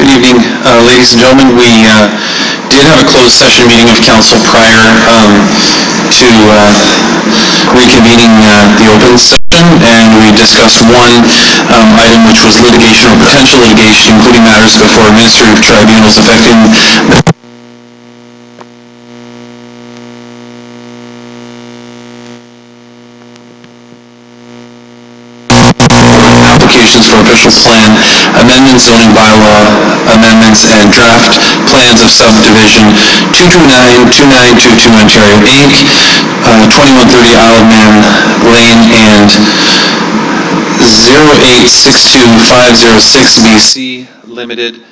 Good evening, ladies and gentlemen. We did have a closed session meeting of council prior to reconvening the open session, and we discussed one item, which was litigation or potential litigation, including matters before administrative tribunals affecting for official plan amendments, zoning bylaw amendments, and draft plans of subdivision 229-2922 Ontario Inc., 2130 Isle of Man Lane, and 0862506 BC Limited,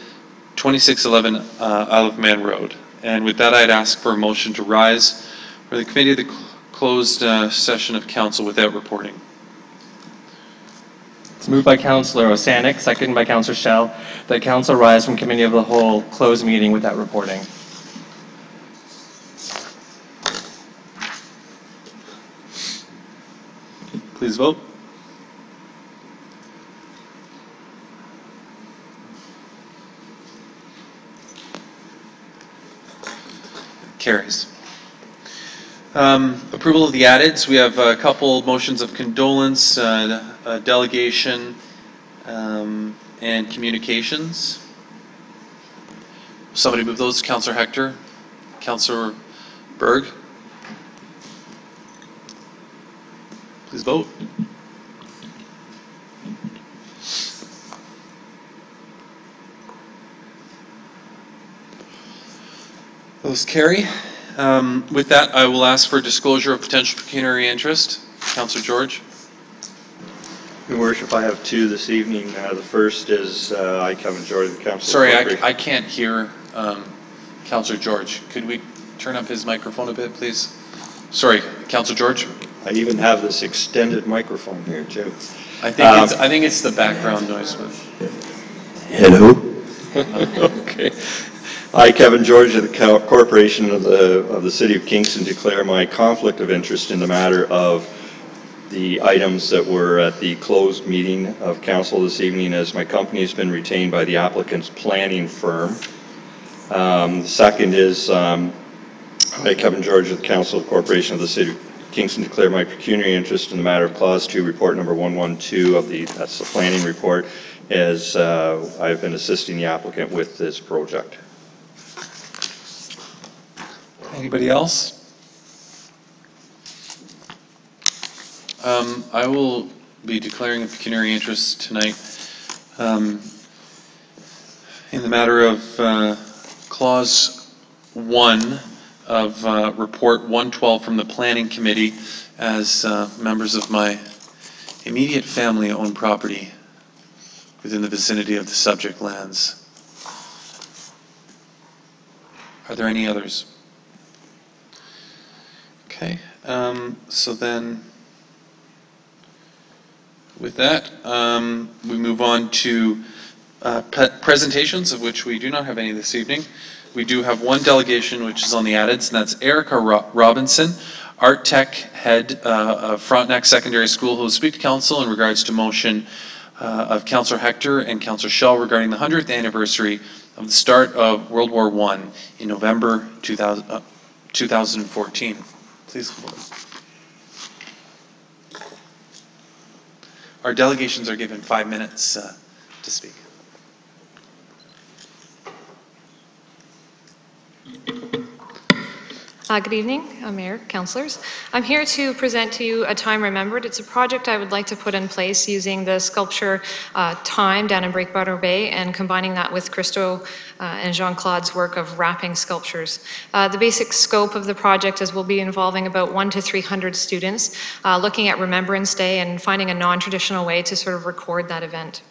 2611 Isle of Man Road. And with that, I'd ask for a motion to rise for the committee of the closed session of council without reporting. It's moved by Councillor Osanik, seconded by Councillor Schell, that Council rise from Committee of the Whole closed meeting without reporting. Please vote. Carries. Approval of the addeds. We have a couple motions of condolence, delegation, and communications. Somebody move those. Councillor Hector, Councillor Berg. Please vote. Those carry. With that, I will ask for disclosure of potential pecuniary interest. Councillor George. Your Worship, I have two this evening. The first is I, Kevin George, the Council. Sorry, I can't hear Councillor George. Could we turn up his microphone a bit, please? Sorry, Councillor George. I even have this extended microphone here too. I think it's the background noise. Hello. Okay. I, Kevin George, of the Corporation of the City of Kingston, declare my conflict of interest in the matter of the items that were at the closed meeting of council this evening, as my company has been retained by the applicant's planning firm. The second is I, Kevin George, of the Council of Corporation of the City of Kingston, declare my pecuniary interest in the matter of Clause 2, Report Number 112 that's the planning report, as I've been assisting the applicant with this project. Anybody else? I will be declaring a pecuniary interest tonight in the matter of Clause 1 of Report 112 from the Planning Committee, as members of my immediate family own property within the vicinity of the subject lands. Are there any others? Okay, so then with that, we move on to presentations, of which we do not have any this evening. We do have one delegation which is on the addeds, and that's Erica Robinson, Art Tech Head of Frontenac Secondary School, who will speak to Council in regards to motion of Councillor Hector and Councillor Schell regarding the 100th anniversary of the start of World War I in November 2014. Please hold on. Our delegations are given 5 minutes to speak. Good evening, Mayor, Councillors. I'm here to present to you A Time Remembered. It's a project I would like to put in place using the sculpture Time down in Breakwater Bay and combining that with Christo and Jean-Claude's work of wrapping sculptures. The basic scope of the project is we'll be involving about 100 to 300 students looking at Remembrance Day and finding a non-traditional way to sort of record that event.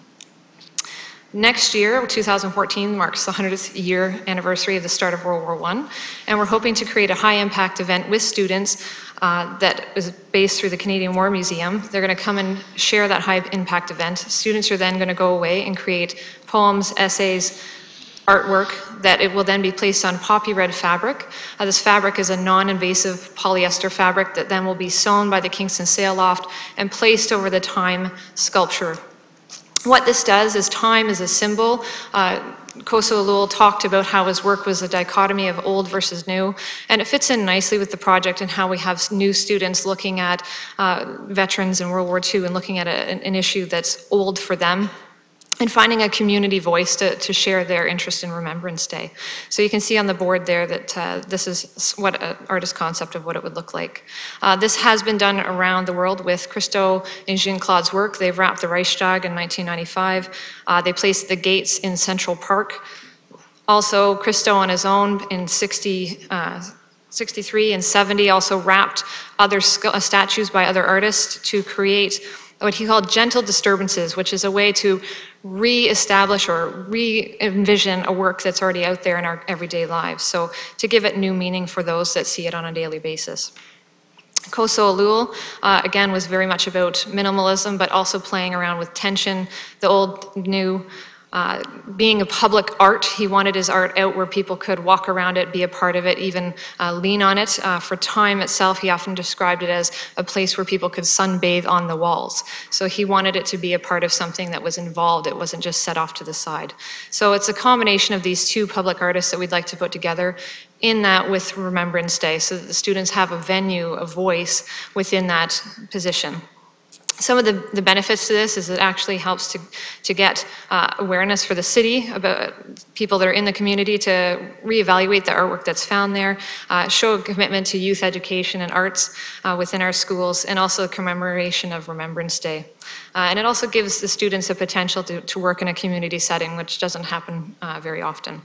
Next year, 2014, marks the 100th year anniversary of the start of World War I, and we're hoping to create a high-impact event with students that is based through the Canadian War Museum. They're going to come and share that high-impact event. Students are then going to go away and create poems, essays, artwork that it will then be placed on poppy red fabric. This fabric is a non-invasive polyester fabric that then will be sewn by the Kingston Sail Loft and placed over the Time sculpture What this does is time is a symbol. Koso Alul talked about how his work was a dichotomy of old versus new, and it fits in nicely with the project and how we have new students looking at veterans in World War II and looking at an issue that's old for them, and finding a community voice to share their interest in Remembrance Day. So you can see on the board there that this is what an artist concept of what it would look like. This has been done around the world with Christo and Jean-Claude's work. They've wrapped the Reichstag in 1995. They placed the gates in Central Park. Also, Christo on his own in 63 and 70 also wrapped other statues by other artists to create what he called gentle disturbances, which is a way to re-establish or re-envision a work that's already out there in our everyday lives. So to give it new meaning for those that see it on a daily basis. Koso Alul, again, was very much about minimalism, but also playing around with tension, the old, new. Being a public art, he wanted his art out where people could walk around it, be a part of it, even lean on it. For time itself, he often described it as a place where people could sunbathe on the walls. So he wanted it to be a part of something that was involved. It wasn't just set off to the side. So it's a combination of these two public artists that we'd like to put together in that with Remembrance Day, so that the students have a venue, a voice within that position. Some of the benefits to this is it actually helps to get awareness for the city about people that are in the community to reevaluate the artwork that's found there, show a commitment to youth education and arts within our schools, and also a commemoration of Remembrance Day. And it also gives the students a potential to work in a community setting, which doesn't happen very often.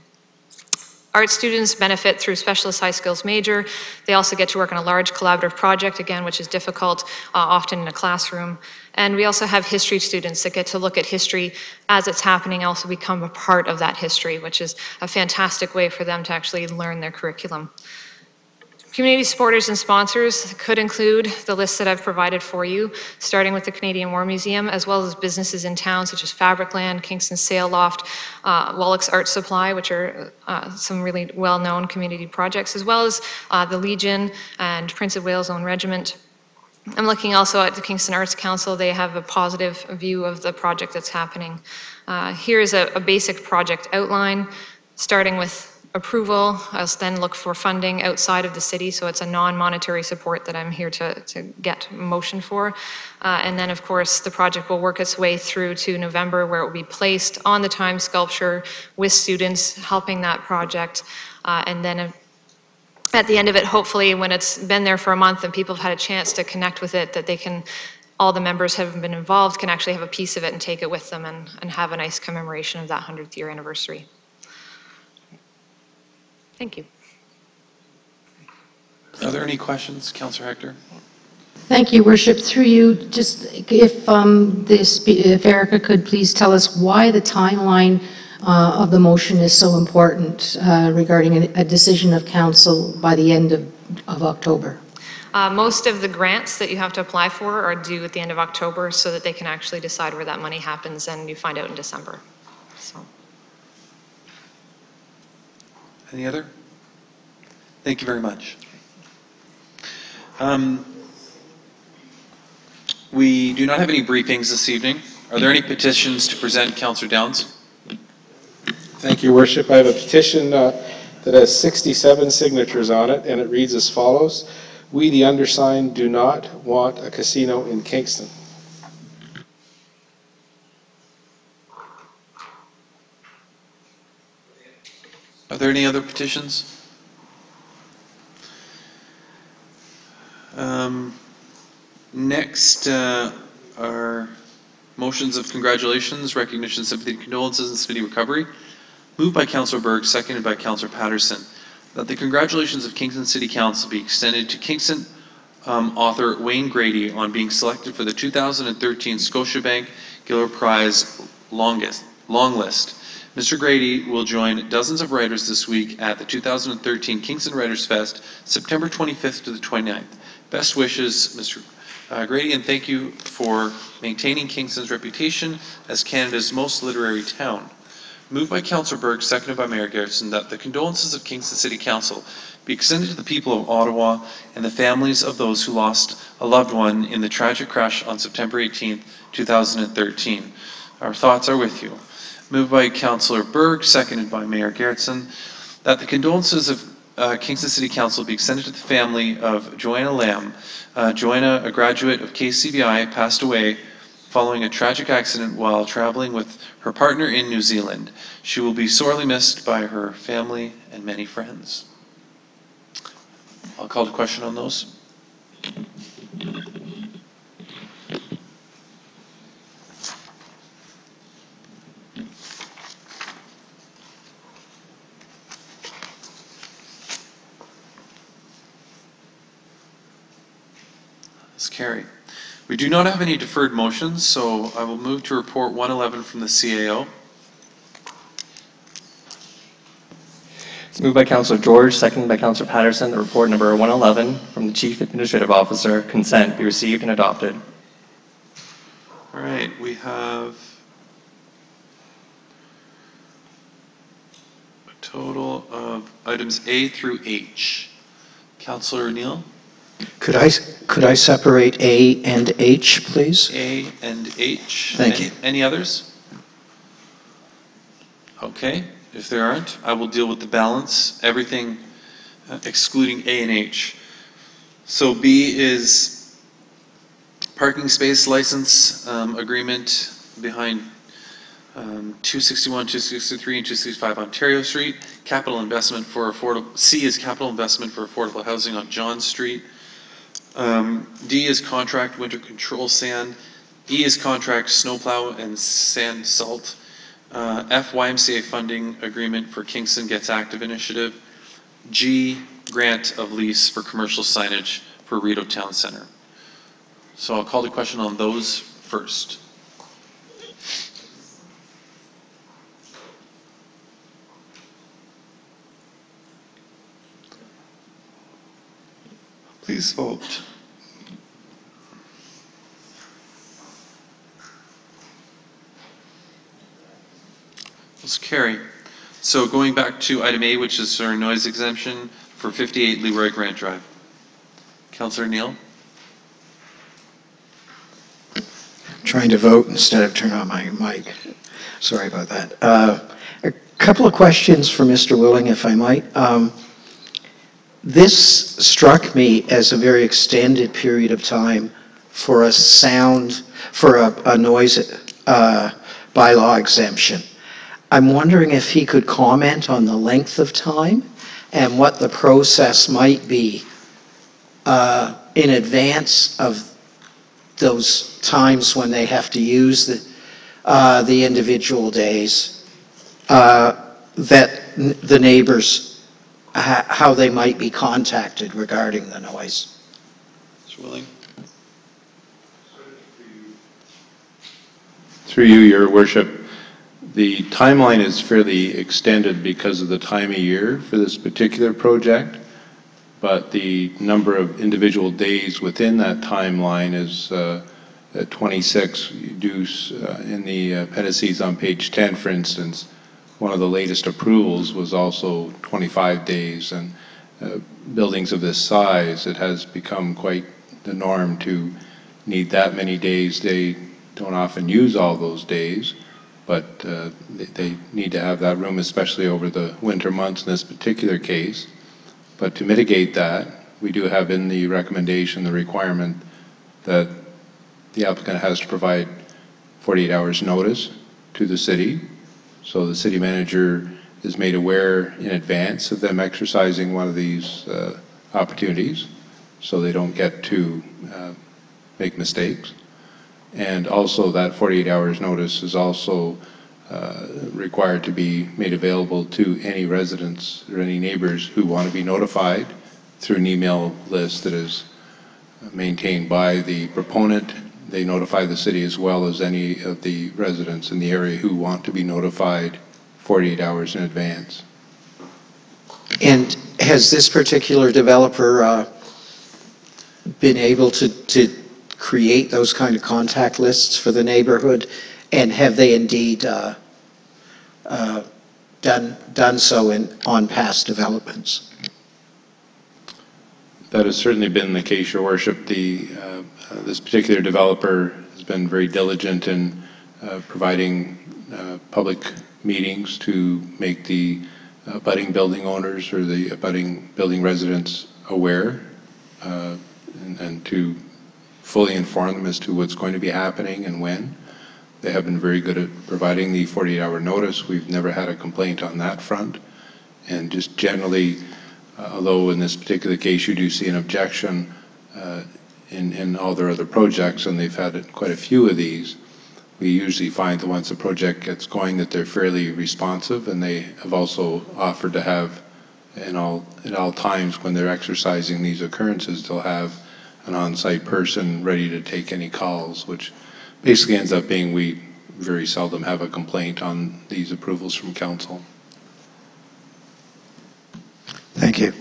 Art students benefit through specialist high skills major. They also get to work on a large collaborative project, again, which is difficult, often in a classroom. And we also have history students that get to look at history as it's happening, also become a part of that history, which is a fantastic way for them to actually learn their curriculum. Community supporters and sponsors could include the list that I've provided for you, starting with the Canadian War Museum, as well as businesses in town such as Fabricland, Kingston Sail Loft, Wallach's Art Supply, which are some really well-known community projects, as well as the Legion and Prince of Wales' own regiment. I'm looking also at the Kingston Arts Council. They have a positive view of the project that's happening. Here is a basic project outline, starting with approval. I'll then look for funding outside of the city, so it's a non-monetary support that I'm here to get motion for. And then, of course, the project will work its way through to November, where it will be placed on the time sculpture with students helping that project. And then at the end of it, hopefully, when it's been there for a month and people have had a chance to connect with it, that they can, all the members have been involved, can actually have a piece of it and take it with them and have a nice commemoration of that 100th year anniversary. Thank you. Are there any questions, Councillor Hector? Thank you, Worship. Through you, just if Erica could please tell us why the timeline of the motion is so important regarding a decision of council by the end of October. Most of the grants that you have to apply for are due at the end of October, so that they can actually decide where that money happens, and you find out in December. So. Any other? Thank you very much. We do not have any briefings this evening. Are there any petitions to present, Councillor Downs? Thank you, Worship. I have a petition that has 67 signatures on it, and it reads as follows. We, the undersigned, do not want a casino in Kingston. Are there any other petitions? Next are motions of congratulations, recognition, sympathy, condolences, and speedy recovery. Moved by Councillor Berg, seconded by Councillor Patterson, that the congratulations of Kingston City Council be extended to Kingston author Wayne Grady on being selected for the 2013 Scotiabank Giller Prize long list. Mr. Grady will join dozens of writers this week at the 2013 Kingston Writers Fest, September 25th to the 29th. Best wishes, Mr. Grady, and thank you for maintaining Kingston's reputation as Canada's most literary town. Moved by Councillor Berg, seconded by Mayor Garrison, that the condolences of Kingston City Council be extended to the people of Ottawa and the families of those who lost a loved one in the tragic crash on September 18th, 2013. Our thoughts are with you. Moved by Councillor Berg, seconded by Mayor Garrettson, that the condolences of Kingston City Council be extended to the family of Joanna Lamb. Joanna, a graduate of KCBI, passed away following a tragic accident while traveling with her partner in New Zealand. She will be sorely missed by her family and many friends. I'll call to question on those. Let's carry. We do not have any deferred motions, so I will move to report 111 from the CAO. It's moved by Councillor George, seconded by Councillor Patterson, that report number 111 from the Chief Administrative Officer, consent, be received and adopted. All right, we have a total of items A through H. Councillor Neal? Could I separate A and H, please? A and H. Thank you. Any others? Okay, if there aren't, I will deal with the balance, everything excluding A and H. So B is parking space license agreement behind 261, 263, and 265 Ontario Street. Capital investment for affordable, C is capital investment for affordable housing on John Street. D is contract winter control sand. E is contract snowplow and sand salt. F, YMCA funding agreement for Kingston Gets Active initiative. G, grant of lease for commercial signage for Rideau Town Center. So I'll call the question on those first. Please vote. Let's carry. So going back to item A, which is our noise exemption for 58 Leroy Grant Drive. Councillor Neal? Trying to vote instead of turn on my mic. Sorry about that. A couple of questions for Mr. Willing, if I might. This struck me as a very extended period of time for a noise bylaw exemption. I'm wondering if he could comment on the length of time and what the process might be in advance of those times when they have to use the individual days, that the neighbors, how they might be contacted regarding the noise. Mr. Willing? Through you, Your Worship, the timeline is fairly extended because of the time of year for this particular project, but the number of individual days within that timeline is 26. You do in the appendices on page 10, for instance, one of the latest approvals was also 25 days, and buildings of this size, it has become quite the norm to need that many days. They don't often use all those days, but they need to have that room, especially over the winter months in this particular case. But to mitigate that, we do have in the recommendation the requirement that the applicant has to provide 48 hours notice to the city. So the city manager is made aware in advance of them exercising one of these opportunities, so they don't get to make mistakes. And also that 48 hours notice is also required to be made available to any residents or any neighbors who want to be notified through an email list that is maintained by the proponent. They notify the city as well as any of the residents in the area who want to be notified 48 hours in advance. And has this particular developer been able to create those kind of contact lists for the neighborhood, and have they indeed done so on past developments? That has certainly been the case, Your Worship. This particular developer has been very diligent in providing public meetings to make the abutting building owners or the abutting building residents aware and to fully inform them as to what's going to be happening and when. They have been very good at providing the 48-hour notice. We've never had a complaint on that front. And just generally, although in this particular case you do see an objection in all their other projects, and they've had quite a few of these, we usually find that once a project gets going that they're fairly responsive, and they have also offered to have, at all times when they're exercising these occurrences, they'll have an on-site person ready to take any calls, which basically ends up being we very seldom have a complaint on these approvals from council. Thank you.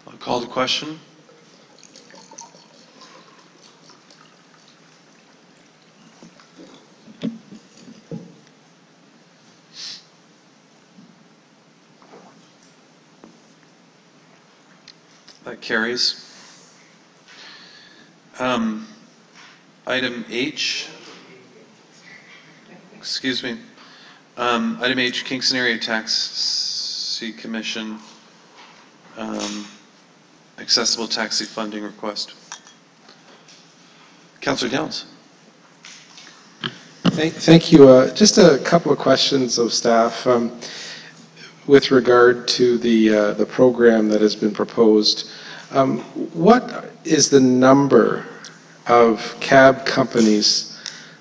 I'll call the question. That carries. Item H, excuse me. Item H, Kingston Area Taxi Commission, accessible taxi funding request. Councillor Downs. Thank you. Just a couple of questions of staff with regard to the program that has been proposed. What is the number of cab companies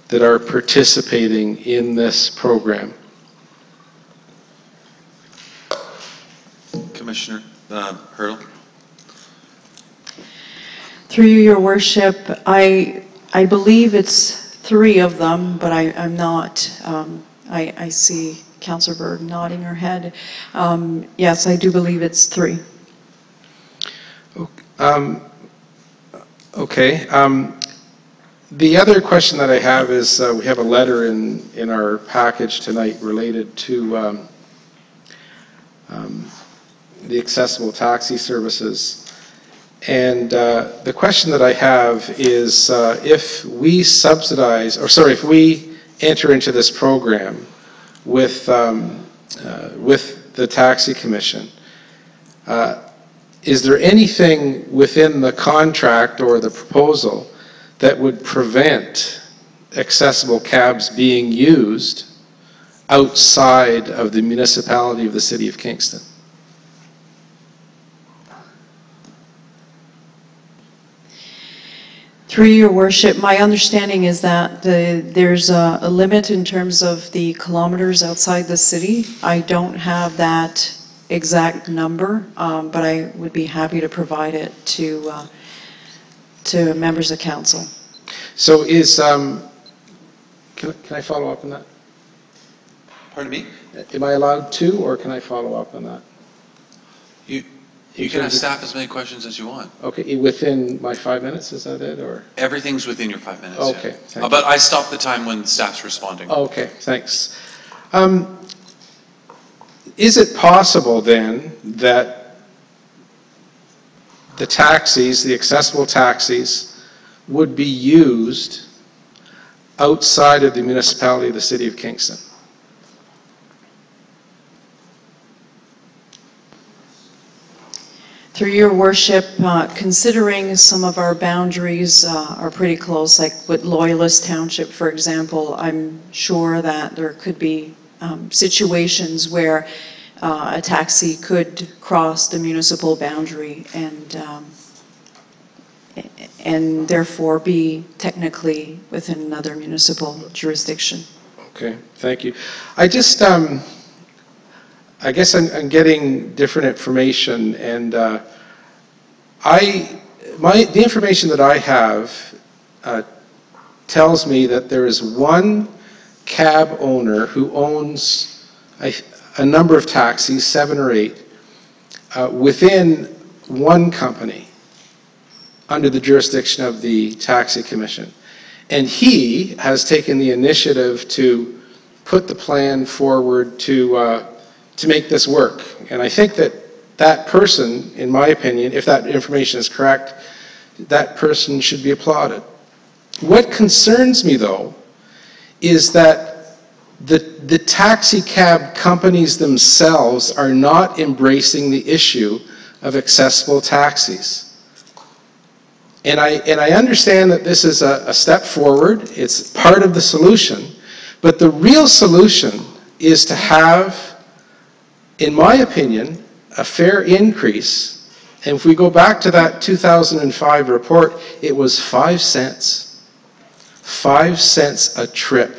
that are participating in this program? Commissioner Hurdle. Through you, Your Worship, I believe it's 3 of them, but I'm not. I see Councillor Bird nodding her head. Yes, I do believe it's 3. Okay. The other question that I have is we have a letter in our package tonight related to the accessible taxi services. And the question that I have is if we subsidize, or sorry, if we enter into this program with the Taxi Commission, is there anything within the contract or the proposal that would prevent accessible cabs being used outside of the municipality of the City of Kingston? Through Your Worship, my understanding is that there's a limit in terms of the kilometers outside the city. I don't have that exact number, but I would be happy to provide it to members of council. So is, can I follow up on that? Pardon me? Am I allowed to, or can I follow up on that? You can ask staff as many questions as you want. Okay, within my 5 minutes, is that it, or? Everything's within your 5 minutes. Okay, Yeah. thank you. But I stop the time when staff's responding. Okay, thanks. Is it possible then that the taxis, the accessible taxis, would be used outside of the municipality of the City of Kingston? Through Your Worship, considering some of our boundaries are pretty close, like with Loyalist Township, for example, I'm sure that there could be situations where a taxi could cross the municipal boundary and therefore be technically within another municipal jurisdiction. Okay, thank you. I just, I guess I'm getting different information, and the information that I have tells me that there is one cab owner who owns a number of taxis, 7 or 8, within one company under the jurisdiction of the Taxi Commission. And he has taken the initiative to put the plan forward to make this work. And I think that that person, in my opinion, if that information is correct, that person should be applauded. What concerns me, though, is that the taxi cab companies themselves are not embracing the issue of accessible taxis. And I understand that this is a step forward, it's part of the solution, but the real solution is to have, in my opinion, a fair increase. And if we go back to that 2005 report, it was 5 cents. 5 cents a trip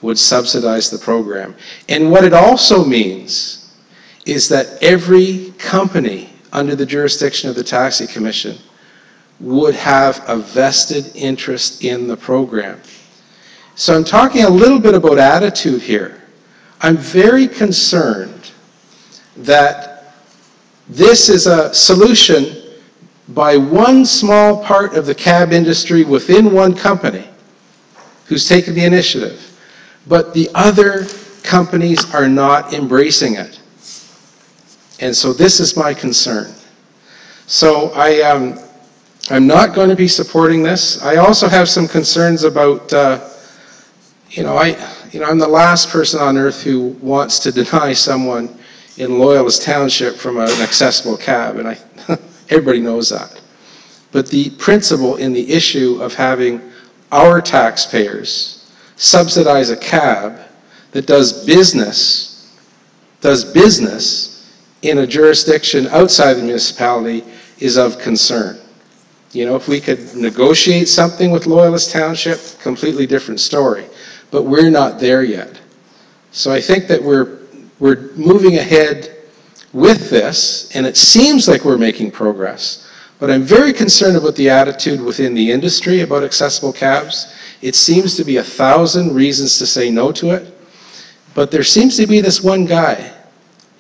would subsidize the program. And what it also means is that every company under the jurisdiction of the Taxi Commission would have a vested interest in the program. So I'm talking a little bit about attitude here. I'm very concerned that this is a solution by one small part of the cab industry within one company who's taken the initiative, but the other companies are not embracing it. And so this is my concern. So I'm not going to be supporting this. I also have some concerns about, I'm the last person on earth who wants to deny someone in Loyalist Township from an accessible cab, and everybody knows that. But the principle in the issue of having our taxpayers subsidize a cab that does business in a jurisdiction outside the municipality is of concern. If we could negotiate something with Loyalist Township, completely different story. But we're not there yet. So I think that we're moving ahead with this, and it seems like we're making progress. But I'm very concerned about the attitude within the industry about accessible cabs. It seems to be 1,000 reasons to say no to it. But there seems to be this one guy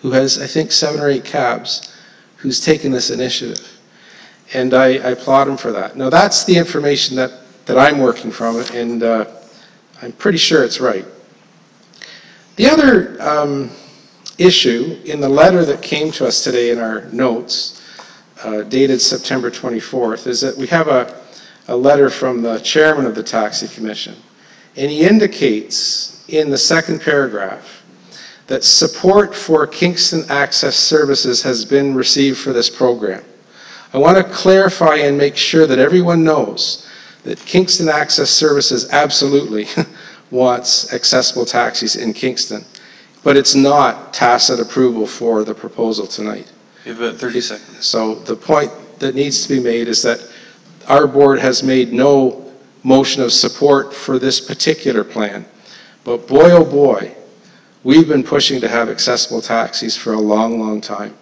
who has, I think, 7 or 8 cabs who's taken this initiative. And I applaud him for that. Now, that's the information that I'm working from, and I'm pretty sure it's right. The other issue in the letter that came to us today in our notes, dated September 24th, is that we have a letter from the chairman of the Taxi Commission. And he indicates in the second paragraph that support for Kingston Access Services has been received for this program. I want to clarify and make sure that everyone knows that Kingston Access Services absolutely wants accessible taxis in Kingston, but it's not tacit approval for the proposal tonight. You have about 30 seconds. So the point that needs to be made is that our board has made no motion of support for this particular plan. But boy, oh boy, we've been pushing to have accessible taxis for a long, long time.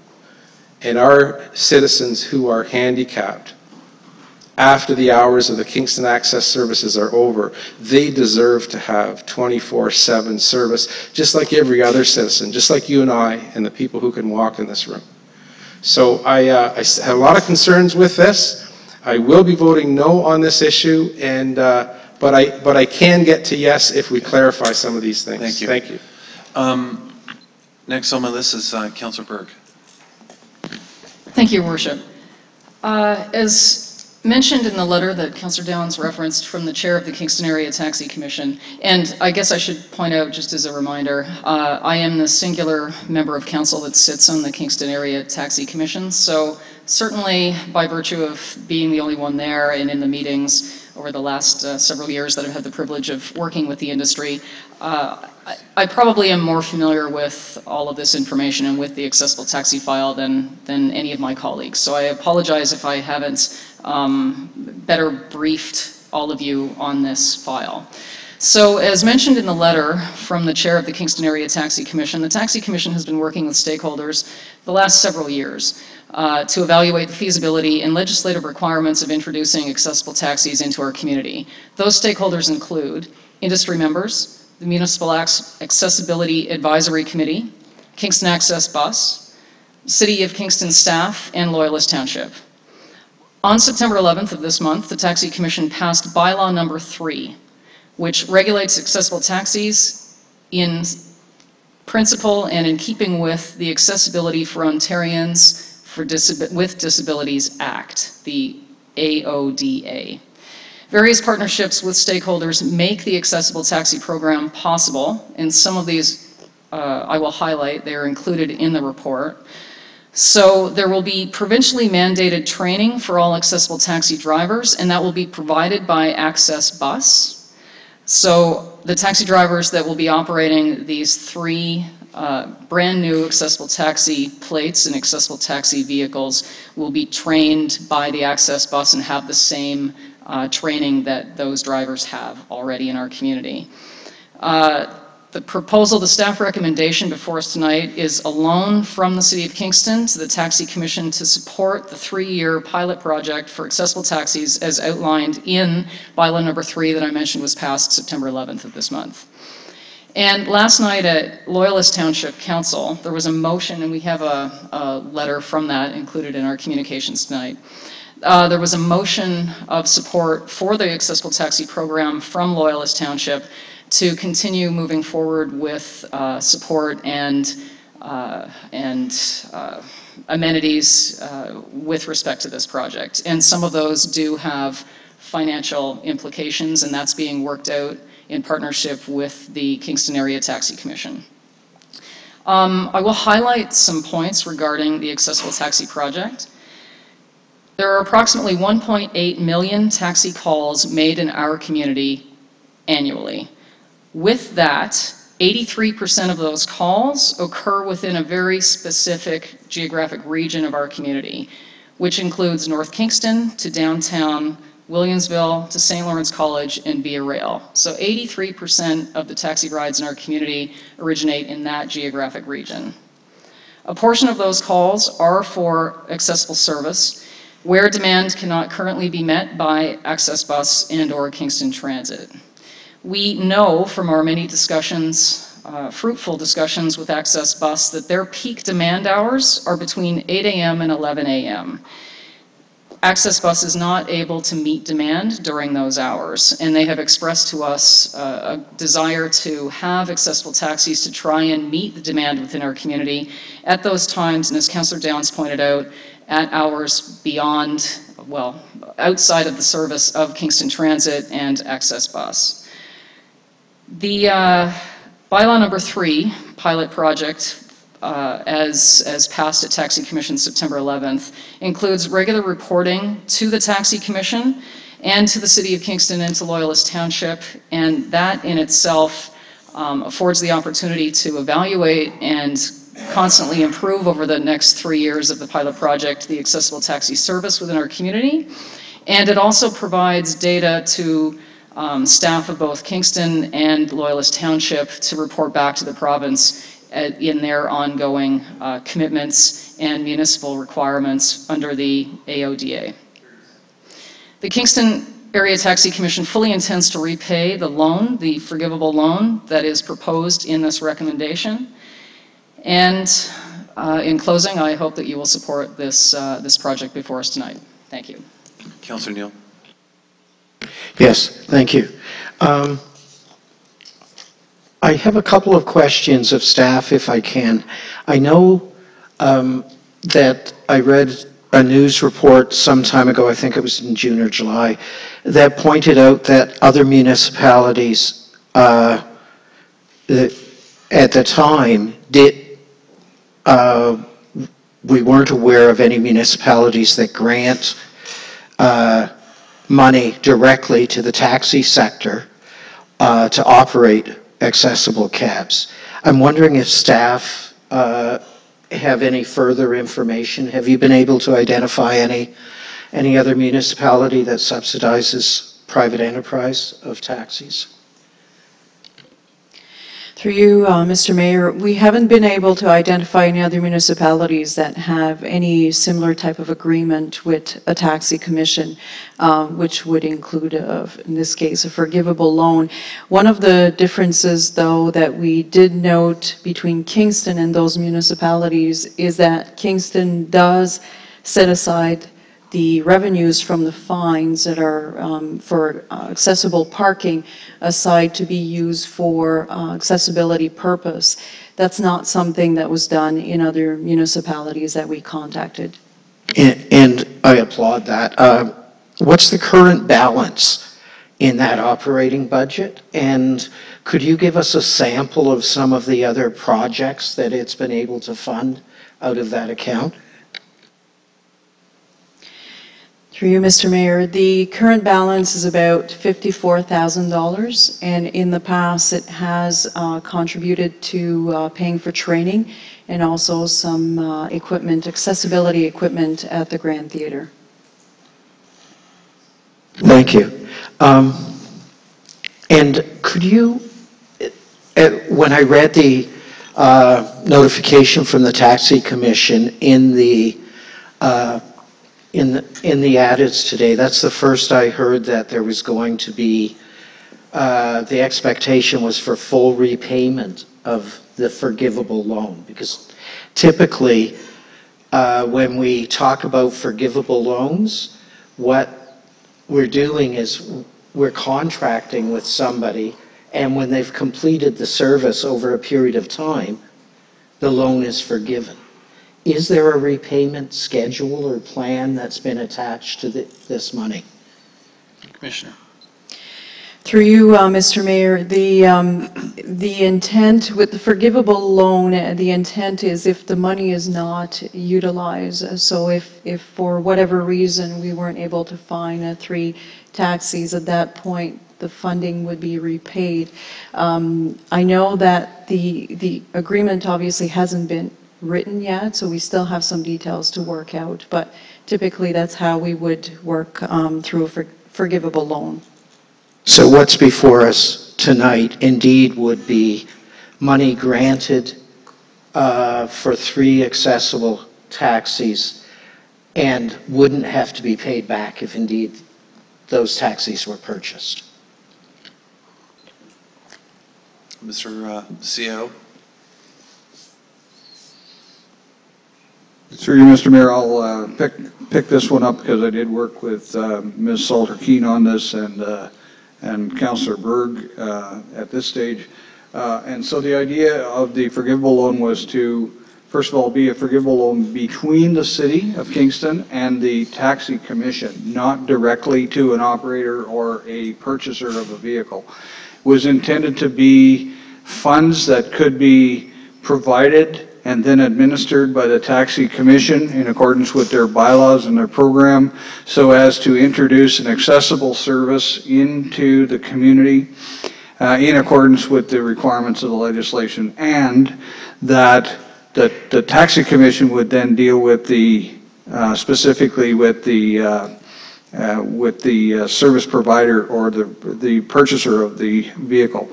And our citizens who are handicapped, after the hours of the Kingston Access Services are over, they deserve to have 24/7 service, just like every other citizen, just like you and I and the people who can walk in this room. So I have a lot of concerns with this. I will be voting no on this issue, and but I can get to yes if we clarify some of these things. Thank you. Thank you. Next on my list is Councillor Berg. Thank you, Your Worship. As mentioned in the letter that Councillor Downs referenced from the chair of the Kingston Area Taxi Commission, and I guess I should point out just as a reminder, I am the singular member of council that sits on the Kingston Area Taxi Commission, so certainly by virtue of being the only one there and in the meetings over the last several years that I've had the privilege of working with the industry, I probably am more familiar with all of this information and with the accessible taxi file than any of my colleagues. So I apologize if I haven't better briefed all of you on this file. So as mentioned in the letter from the chair of the Kingston Area Taxi Commission, the Taxi Commission has been working with stakeholders the last several years to evaluate the feasibility and legislative requirements of introducing accessible taxis into our community. Those stakeholders include industry members, the Municipal Accessibility Advisory Committee, Kingston Access Bus, City of Kingston staff, and Loyalist Township. On September 11th of this month, the Taxi Commission passed bylaw number 3, which regulates accessible taxis in principle and in keeping with the Accessibility for Ontarians with Disabilities Act, the AODA. Various partnerships with stakeholders make the accessible taxi program possible, and some of these I will highlight. They are included in the report. So there will be provincially mandated training for all accessible taxi drivers, and that will be provided by Access Bus. So the taxi drivers that will be operating these 3 brand new accessible taxi plates and accessible taxi vehicles will be trained by the Access Bus and have the same training that those drivers have already in our community. The proposal, the staff recommendation before us tonight is a loan from the City of Kingston to the Taxi Commission to support the 3-year pilot project for accessible taxis as outlined in bylaw number 3 that I mentioned was passed September 11th of this month. And last night at Loyalist Township Council, there was a motion, and we have a letter from that included in our communications tonight. There was a motion of support for the accessible taxi program from Loyalist Township to continue moving forward with support and amenities with respect to this project. And some of those do have financial implications, and that's being worked out in partnership with the Kingston Area Taxi Commission. I will highlight some points regarding the accessible taxi project. There are approximately 1.8 million taxi calls made in our community annually. With that, 83% of those calls occur within a very specific geographic region of our community, which includes North Kingston to downtown Williamsville to St. Lawrence College and Via Rail. So 83% of the taxi rides in our community originate in that geographic region. A portion of those calls are for accessible service where demand cannot currently be met by Access Bus and/or Kingston Transit. We know from our many discussions, fruitful discussions with Access Bus, that their peak demand hours are between 8 a.m. and 11 a.m. Access Bus is not able to meet demand during those hours, and they have expressed to us a desire to have accessible taxis to try and meet the demand within our community at those times, and as Councillor Downs pointed out, at hours beyond, well, outside of the service of Kingston Transit and Access Bus. The bylaw number 3 pilot project, as passed at Taxi Commission September 11th, includes regular reporting to the Taxi Commission and to the City of Kingston and to Loyalist Township, and that in itself affords the opportunity to evaluate and constantly improve over the next 3 years of the pilot project the accessible taxi service within our community. And it also provides data to staff of both Kingston and Loyalist Township to report back to the province in their ongoing commitments and municipal requirements under the AODA. The Kingston Area Taxi Commission fully intends to repay the loan, the forgivable loan that is proposed in this recommendation. And in closing, I hope that you will support this, this project before us tonight. Thank you. Councillor Neal. Yes, thank you. I have a couple of questions of staff, if I can. I know that I read a news report some time ago, I think it was in June or July, that pointed out that other municipalities at the time we weren't aware of any municipalities that grant money directly to the taxi sector to operate accessible cabs. I'm wondering if staff have any further information. Have you been able to identify any other municipality that subsidizes private enterprise of taxis? Through you, Mr. Mayor, we haven't been able to identify any other municipalities that have any similar type of agreement with a taxi commission, which would include, in this case, a forgivable loan. One of the differences, though, that we did note between Kingston and those municipalities is that Kingston does set aside the revenues from the fines that are for accessible parking aside to be used for accessibility purpose. That's not something that was done in other municipalities that we contacted. And I applaud that. What's the current balance in that operating budget? And could you give us a sample of some of the other projects that it's been able to fund out of that account? Through you, Mr. Mayor, the current balance is about $54,000, and in the past it has contributed to paying for training and also some equipment, accessibility equipment at the Grand Theatre. Thank you. And could you, when I read the notification from the Taxi Commission in the addits today, that's the first I heard that there was going to be, the expectation was for full repayment of the forgivable loan. Because typically, when we talk about forgivable loans, what we're doing is we're contracting with somebody, and when they've completed the service over a period of time, the loan is forgiven. Is there a repayment schedule or plan that's been attached to this money? Commissioner. Through you, Mr. Mayor, the intent with the forgivable loan, the intent is if the money is not utilized, so if for whatever reason we weren't able to find 3 taxis at that point, the funding would be repaid. I know that the agreement obviously hasn't been written yet, so we still have some details to work out, but typically that's how we would work through a forgivable loan. So what's before us tonight indeed would be money granted for 3 accessible taxis and wouldn't have to be paid back if indeed those taxis were purchased. Mr. CO. Through you, Mr. Mayor, I'll pick this one up because I did work with Ms. Salter-Keene on this and Councillor Berg at this stage. And so the idea of the forgivable loan was to, first of all, be a forgivable loan between the City of Kingston and the Taxi Commission, not directly to an operator or a purchaser of a vehicle. It was intended to be funds that could be provided and then administered by the Taxi Commission in accordance with their bylaws and their program, so as to introduce an accessible service into the community in accordance with the requirements of the legislation, and that the Taxi Commission would then deal with the specifically with the service provider or the purchaser of the vehicle.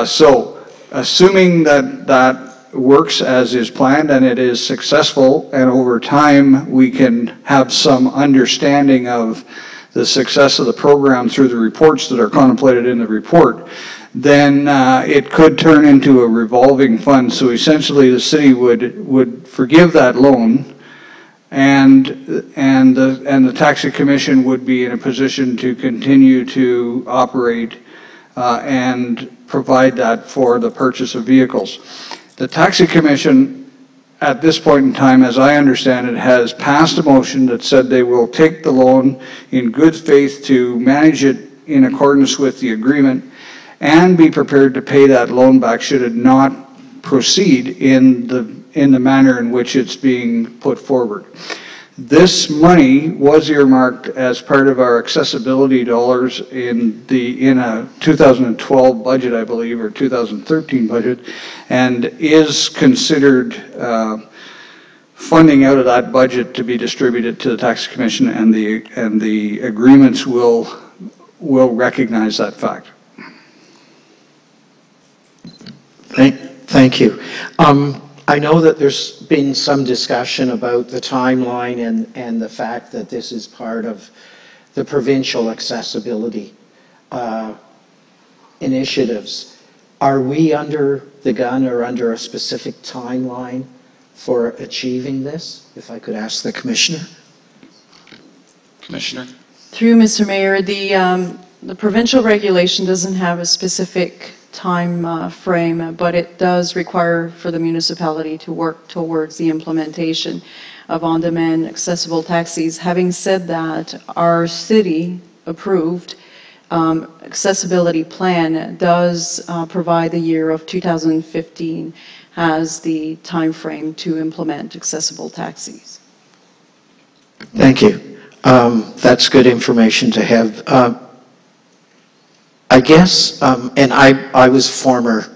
So assuming that works as is planned and it is successful, and over time we can have some understanding of the success of the program through the reports that are contemplated in the report, then it could turn into a revolving fund. So essentially the city would forgive that loan, and the Taxi Commission would be in a position to continue to operate and provide that for the purchase of vehicles. The Taxi Commission, at this point in time, as I understand it, has passed a motion that said they will take the loan in good faith to manage it in accordance with the agreement and be prepared to pay that loan back should it not proceed in the manner in which it's being put forward. This money was earmarked as part of our accessibility dollars in a 2012 budget, I believe, or 2013 budget, and is considered funding out of that budget to be distributed to the Tax Commission, and the agreements will recognize that fact. Thank you. I know that there's been some discussion about the timeline and the fact that this is part of the provincial accessibility initiatives. Are we under the gun or under a specific timeline for achieving this? If I could ask the Commissioner. Commissioner. Through Mr. Mayor, the provincial regulation doesn't have a specific time frame, but it does require for the municipality to work towards the implementation of on-demand accessible taxis. Having said that, our city approved accessibility plan does provide the year of 2015 as the time frame to implement accessible taxis. Thank you. That's good information to have. I guess, and I was former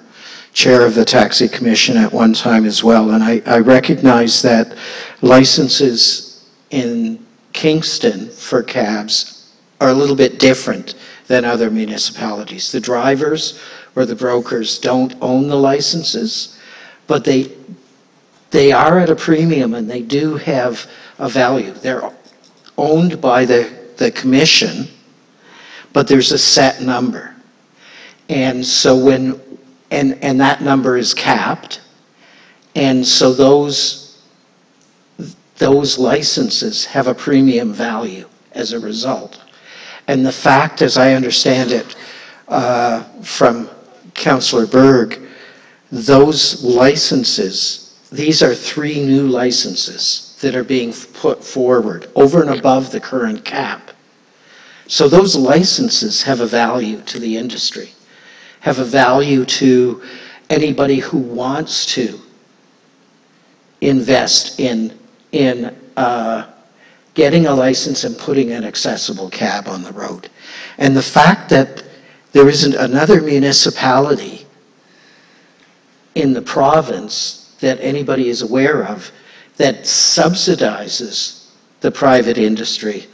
chair of the Taxi Commission at one time as well, and I recognize that licenses in Kingston for cabs are a little bit different than other municipalities. The drivers or the brokers don't own the licenses, but they are at a premium and they do have a value. They're owned by the commission, but there's a set number. And so and that number is capped. And so those licenses have a premium value as a result. And the fact, as I understand it from Councillor Berg, those licenses, these are 3 new licenses that are being put forward over and above the current cap. So those licenses have a value to the industry, have a value to anybody who wants to invest in getting a license and putting an accessible cab on the road. And the fact that there isn't another municipality in the province that anybody is aware of that subsidizes the private industry,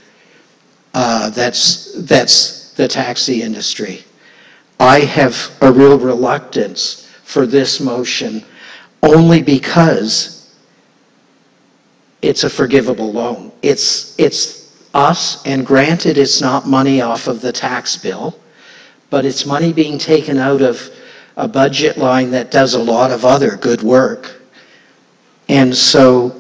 that's the taxi industry. I have a real reluctance for this motion only because it's a forgivable loan. It's us, and granted it's not money off of the tax bill, but it's money being taken out of a budget line that does a lot of other good work. And so,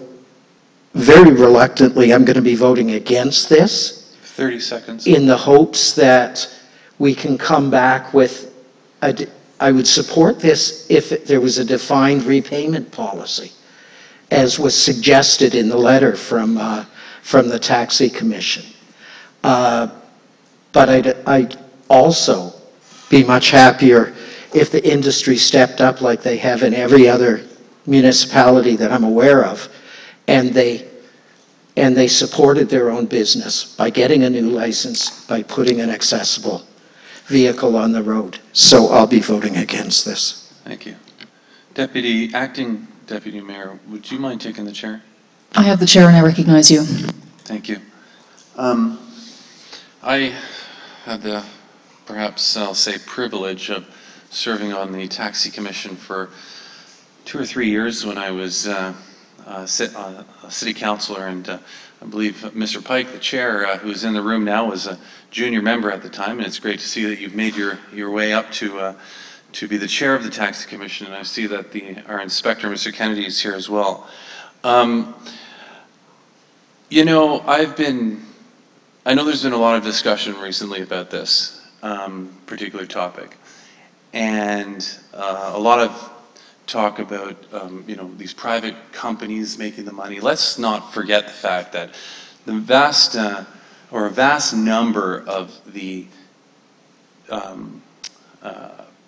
very reluctantly, I'm going to be voting against this. 30 seconds. In the hopes that we can come back with, I would support this if there was a defined repayment policy, as was suggested in the letter from the Taxi Commission. But I'd also be much happier if the industry stepped up like they have in every other municipality that I'm aware of, and they supported their own business by getting a new license, by putting an accessible vehicle on the road. So I'll be voting against this. Thank you. Acting Deputy Mayor, would you mind taking the chair? I have the chair and I recognize you. Thank you. I had the, perhaps I'll say, privilege of serving on the Taxi Commission for 2 or 3 years when I was a city councillor, and I believe Mr. Pike, the chair, who is in the room now, was a junior member at the time, and it's great to see that you've made your way up to be the chair of the Taxi Commission, and I see that our inspector, Mr. Kennedy, is here as well. You know, I know there's been a lot of discussion recently about this particular topic, and a lot of talk about you know, these private companies making the money. Let's not forget the fact that the vast or a vast number of the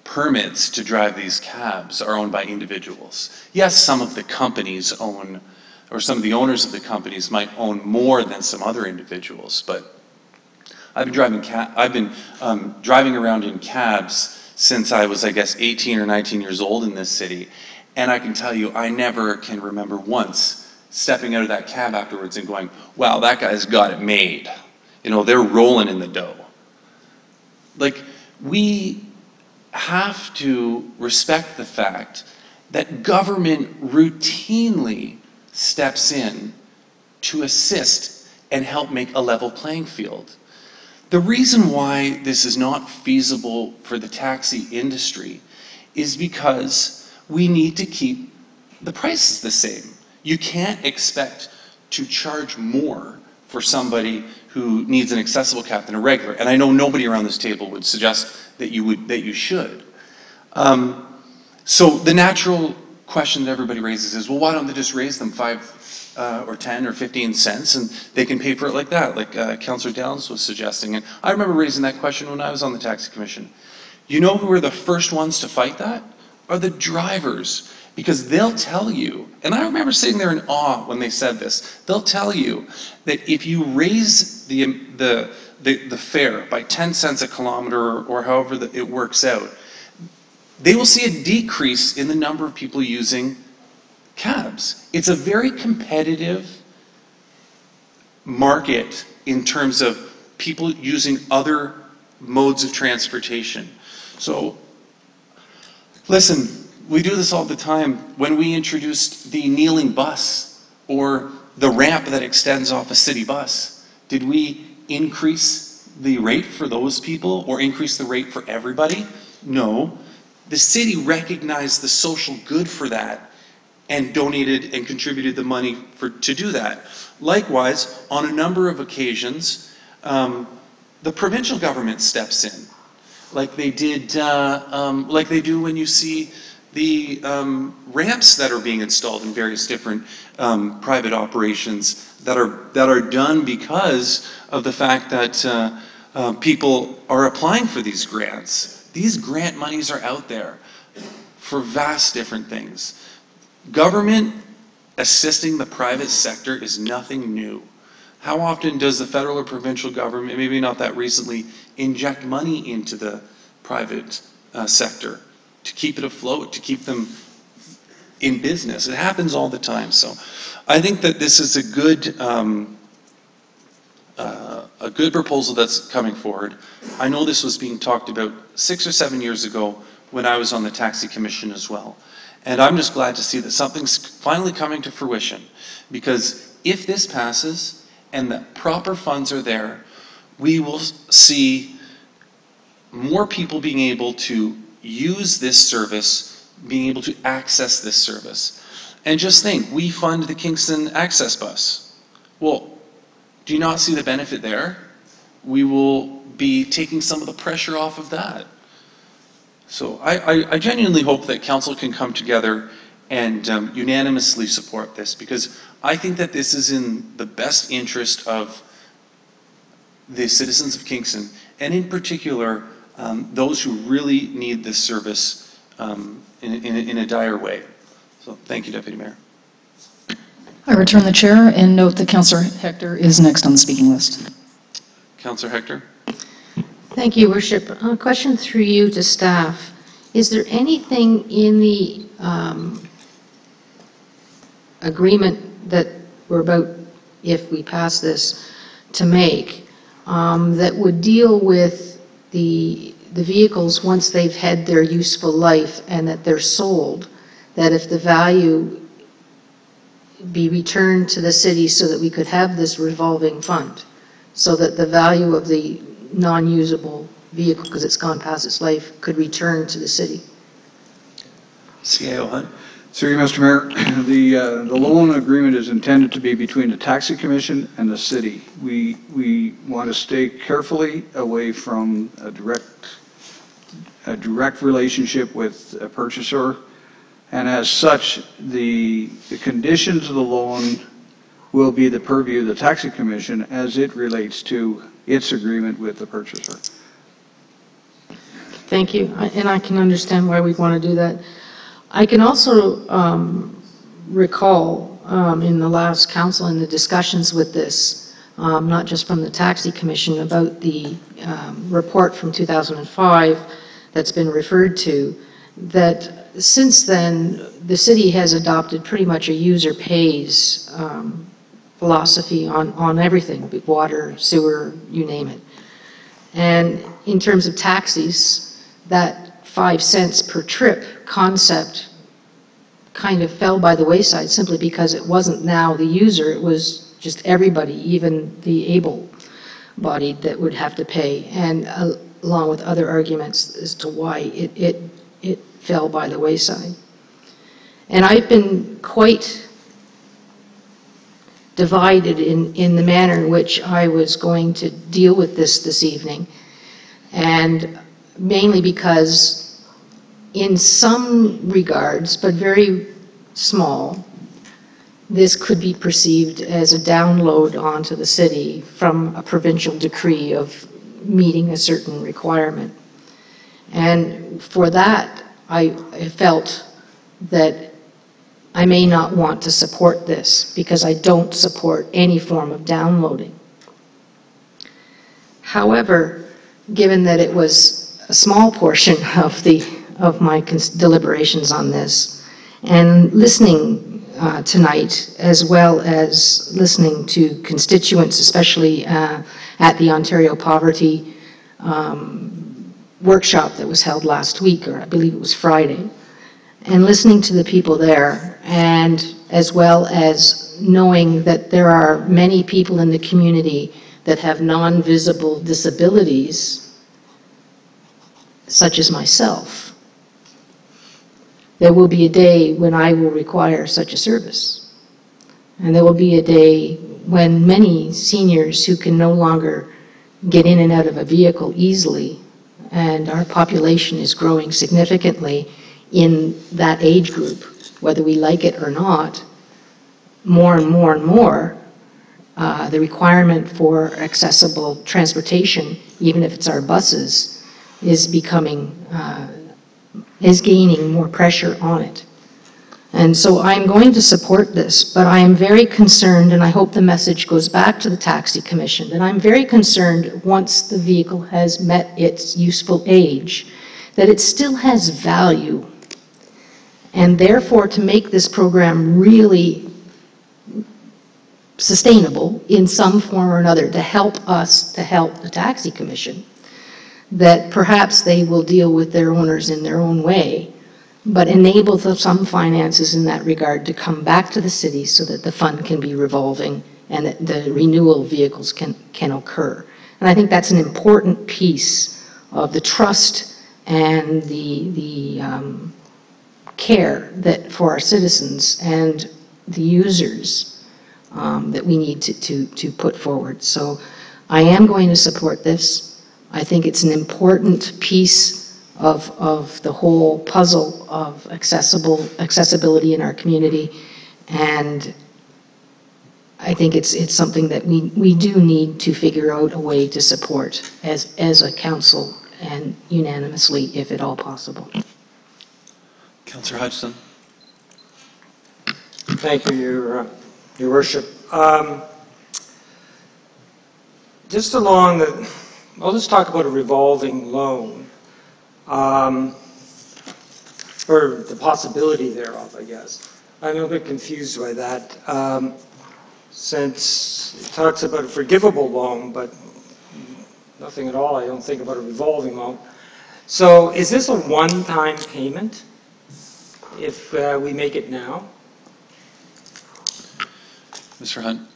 permits to drive these cabs are owned by individuals. Yes, some of the companies own, or some of the owners of the companies might own more than some other individuals, but I've been driving around in cabs since I was, I guess, 18 or 19 years old in this city, and I can tell you, I never can remember once stepping out of that cab afterwards and going, wow, that guy's got it made. You know, they're rolling in the dough. Like, we have to respect the fact that government routinely steps in to assist and help make a level playing field. The reason why this is not feasible for the taxi industry is because we need to keep the prices the same. You can't expect to charge more for somebody who needs an accessible cab than a regular. And I know nobody around this table would suggest that you should. So the natural question that everybody raises is, well, why don't they just raise them 5 or 10 or 15 cents, and they can pay for it like that, like Councillor Downs was suggesting. And I remember raising that question when I was on the Taxi Commission. You know who are the first ones to fight that? Are the drivers. Because they'll tell you, and I remember sitting there in awe when they said this, they'll tell you that if you raise the fare by 10 cents a kilometer or however it works out, they will see a decrease in the number of people using cabs. It's a very competitive market in terms of people using other modes of transportation. So, listen, we do this all the time. When we introduced the kneeling bus or the ramp that extends off a city bus, did we increase the rate for those people or increase the rate for everybody? No. The city recognized the social good for that and donated and contributed the money to do that. Likewise, on a number of occasions, the provincial government steps in, like they did, like they do when you see the ramps that are being installed in various different private operations that are done because of the fact that people are applying for these grants. These grant monies are out there for vast different things. Government assisting the private sector is nothing new. How often does the federal or provincial government, maybe not that recently, inject money into the private sector to keep it afloat, to keep them in business? It happens all the time. So I think that this is a good proposal that's coming forward. I know this was being talked about 6 or 7 years ago when I was on the Taxi Commission as well. And I'm just glad to see that something's finally coming to fruition, because if this passes and the proper funds are there, we will see more people being able to use this service, being able to access this service. And just think, we fund the Kingston Access Bus. Well, do you not see the benefit there? We will be taking some of the pressure off of that. So I genuinely hope that council can come together and unanimously support this, because I think that this is in the best interest of the citizens of Kingston, and in particular, those who really need this service in a dire way. So thank you, Deputy Mayor. I return the chair and note that Councillor Hector is next on the speaking list. Councillor Hector. Thank you, Worship. A question through you to staff. Is there anything in the agreement that we're about, if we pass this, to make, that would deal with the vehicles once they've had their useful life and that they're sold, that if the value be returned to the city so that we could have this revolving fund, so that the value of the non-usable vehicle, because it's gone past its life, could return to the city? CAO Hunt. Through you, Mr. Mayor, the loan agreement is intended to be between the Taxi Commission and the city. We want to stay carefully away from a direct relationship with a purchaser, and as such, the conditions of the loan will be the purview of the Taxi Commission as it relates to its agreement with the purchaser. Thank you, and I can understand why we'd want to do that. I can also recall in the last council in the discussions with this, not just from the Taxi Commission, about the report from 2005 that's been referred to, that since then the city has adopted pretty much a user pays philosophy on everything, water, sewer, you name it. And in terms of taxis, that 5 cents per trip concept kind of fell by the wayside simply because it wasn't now the user, it was just everybody, even the able-bodied, that would have to pay, and along with other arguments as to why it fell by the wayside. And I've been quite divided in the manner in which I was going to deal with this evening, and mainly because in some regards, but very small, this could be perceived as a download onto the city from a provincial decree of meeting a certain requirement. And for that, I felt that I may not want to support this because I don't support any form of downloading. However, given that it was a small portion of my deliberations on this, and listening tonight, as well as listening to constituents, especially at the Ontario Poverty workshop that was held last week, or I believe it was Friday, and listening to the people there, and as well as knowing that there are many people in the community that have non-visible disabilities, such as myself. There will be a day when I will require such a service. And there will be a day when many seniors who can no longer get in and out of a vehicle easily, and our population is growing significantly in that age group, whether we like it or not, more and more and more, the requirement for accessible transportation, even if it's our buses, is gaining more pressure on it. And so I'm going to support this, but I am very concerned, and I hope the message goes back to the Taxi Commission, that I'm very concerned once the vehicle has met its useful age, that it still has value. And therefore, to make this program really sustainable in some form or another, to help us, to help the Taxi Commission, that perhaps they will deal with their owners in their own way, but enable some finances in that regard to come back to the city so that the fund can be revolving and that the renewal of vehicles can occur. And I think that's an important piece of the trust and the care that for our citizens and the users that we need to put forward. So I am going to support this. I think it's an important piece of the whole puzzle of accessibility in our community, and I think it's something that we do need to figure out a way to support as a council and unanimously, if at all possible. Councillor Hodgson. Thank you, Your Worship. Just along the, I'll just talk about a revolving loan, or the possibility thereof, I guess. I'm a bit confused by that, since it talks about a forgivable loan, but nothing at all, I don't think about a revolving loan. So is this a one-time payment if we make it now? Mr. Hunt.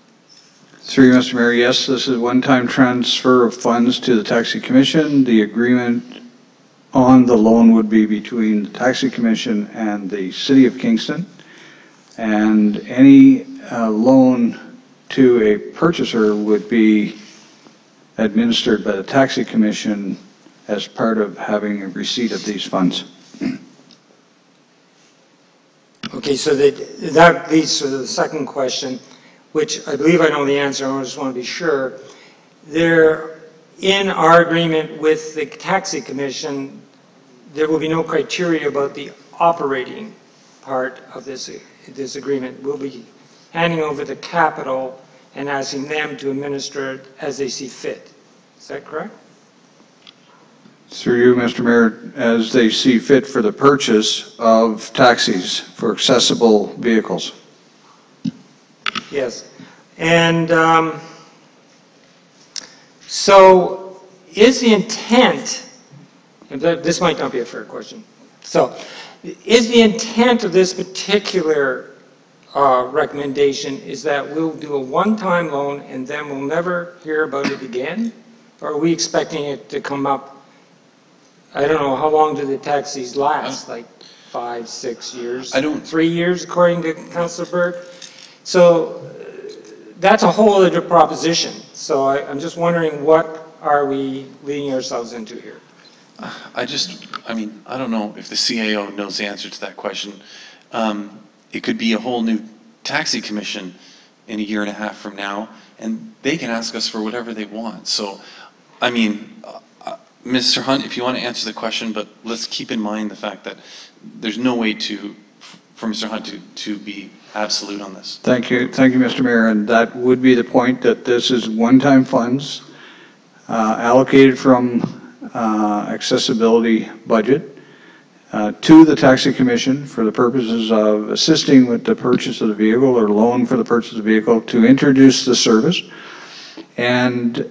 Through you, Mr. Mayor, yes, this is a one-time transfer of funds to the Taxi Commission. The agreement on the loan would be between the Taxi Commission and the City of Kingston. And any loan to a purchaser would be administered by the Taxi Commission as part of having a receipt of these funds. Okay, so that leads to the second question, which I believe I know the answer, I just want to be sure. In our agreement with the Taxi Commission, there will be no criteria about the operating part of this agreement. We'll be handing over the capital and asking them to administer it as they see fit. Is that correct? Through you, Mr. Mayor, as they see fit for the purchase of taxis for accessible vehicles. Yes. And so is the intent, and this might not be a fair question, so is the intent of this particular recommendation is that we'll do a one-time loan and then we'll never hear about it again? Or are we expecting it to come up? I don't know, how long do the taxis last? Like 5, 6 years? 3 years, according to Councillor Berg? So that's a whole other proposition. So I'm just wondering, what are we leading ourselves into here? I don't know if the CAO knows the answer to that question. It could be a whole new taxi commission in a year and a half from now, and they can ask us for whatever they want. So, I mean, Mr. Hunt, if you want to answer the question, but let's keep in mind the fact that there's no way for Mr. Hunt to be absolute on this. Thank you, Mr. Mayor, and that would be the point, that this is one-time funds allocated from accessibility budget to the taxi commission for the purposes of assisting with the purchase of the vehicle or loan for the purchase of the vehicle to introduce the service. And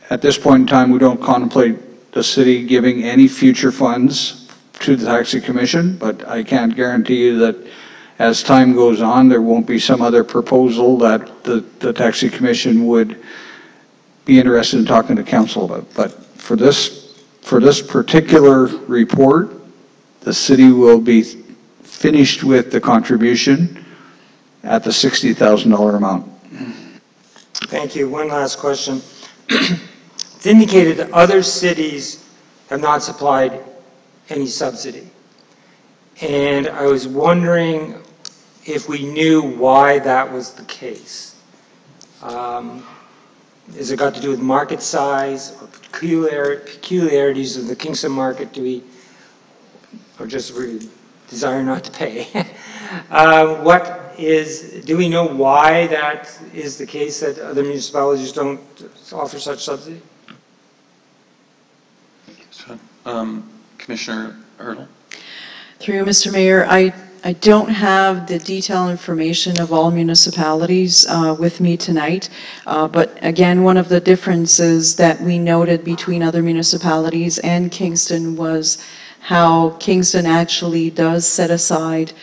at this point in time, we don't contemplate the city giving any future funds to the taxi commission, but I can't guarantee you that as time goes on, there won't be some other proposal that the taxi commission would be interested in talking to council about. But for this particular report, the city will be finished with the contribution at the $60,000 amount. Thank you. One last question. It's indicated that other cities have not supplied any subsidy. And I was wondering if we knew why that was the case. Is it got to do with market size or peculiarities of the Kingston market? Or just really desire not to pay? Do we know why that is the case, that other municipalities don't offer such subsidy? Commissioner Hurdle? Through you, Mr. Mayor, I don't have the detailed information of all municipalities with me tonight, but again, one of the differences that we noted between other municipalities and Kingston was how Kingston actually does set aside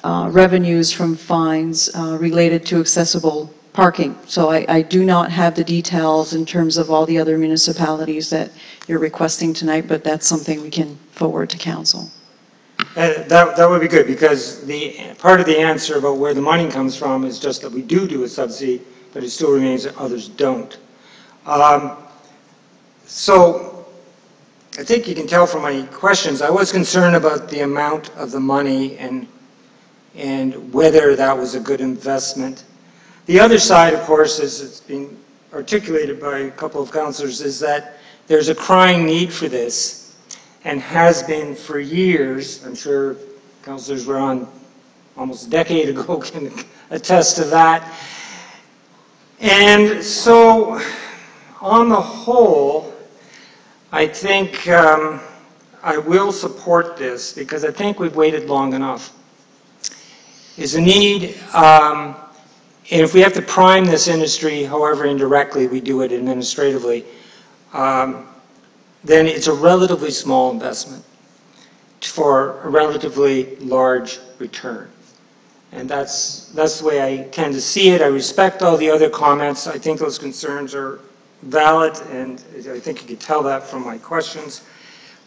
revenues from fines related to accessible parking. So I do not have the details in terms of all the other municipalities that you're requesting tonight, but that's something we can forward to council. That would be good, because part of the answer about where the money comes from is just that we do a subsidy, but it still remains that others don't. So I think you can tell from my questions, I was concerned about the amount of the money and whether that was a good investment. The other side, of course, as it's been articulated by a couple of councillors, is that there's a crying need for this, and has been for years. I'm sure councillors were on almost a decade ago can attest to that. And so, on the whole, I think I will support this, because I think we've waited long enough. Is a need, and if we have to prime this industry, however indirectly we do it administratively, then it's a relatively small investment for a relatively large return. And that's the way I tend to see it. I respect all the other comments. I think those concerns are valid, and I think you can tell that from my questions.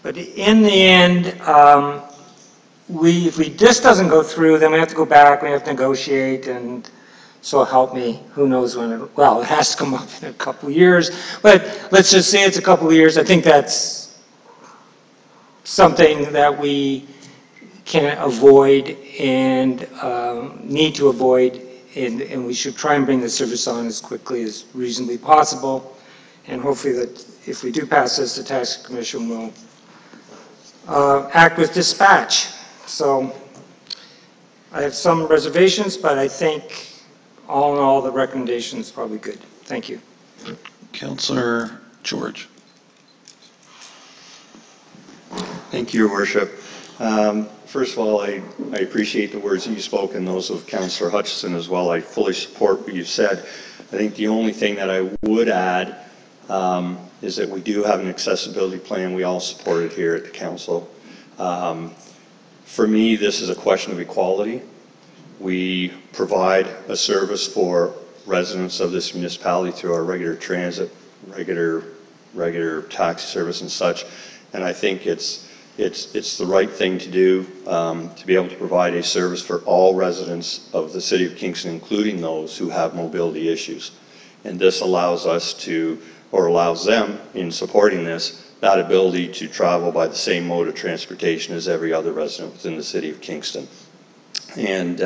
But in the end, if this doesn't go through, then we have to go back, we have to negotiate, and so help me, who knows when it has to come up in a couple of years, but let's just say it's a couple of years. I think that's something that we can avoid and need to avoid, and we should try and bring the service on as quickly as reasonably possible, and hopefully that if we do pass this, the Tax Commission will act with dispatch. So I have some reservations, but I think all in all, the recommendation is probably good. Thank you. Councillor George. Thank you, Your Worship. First of all, I appreciate the words that you spoke and those of Councillor Hutchison as well. I fully support what you said. I think the only thing that I would add is that we do have an accessibility plan. We all support it here at the council. For me, this is a question of equality. We provide a service for residents of this municipality through our regular transit, regular taxi service and such, and I think it's the right thing to do to be able to provide a service for all residents of the City of Kingston, including those who have mobility issues. And this allows us to, or allows them in supporting this, that ability to travel by the same mode of transportation as every other resident within the City of Kingston. And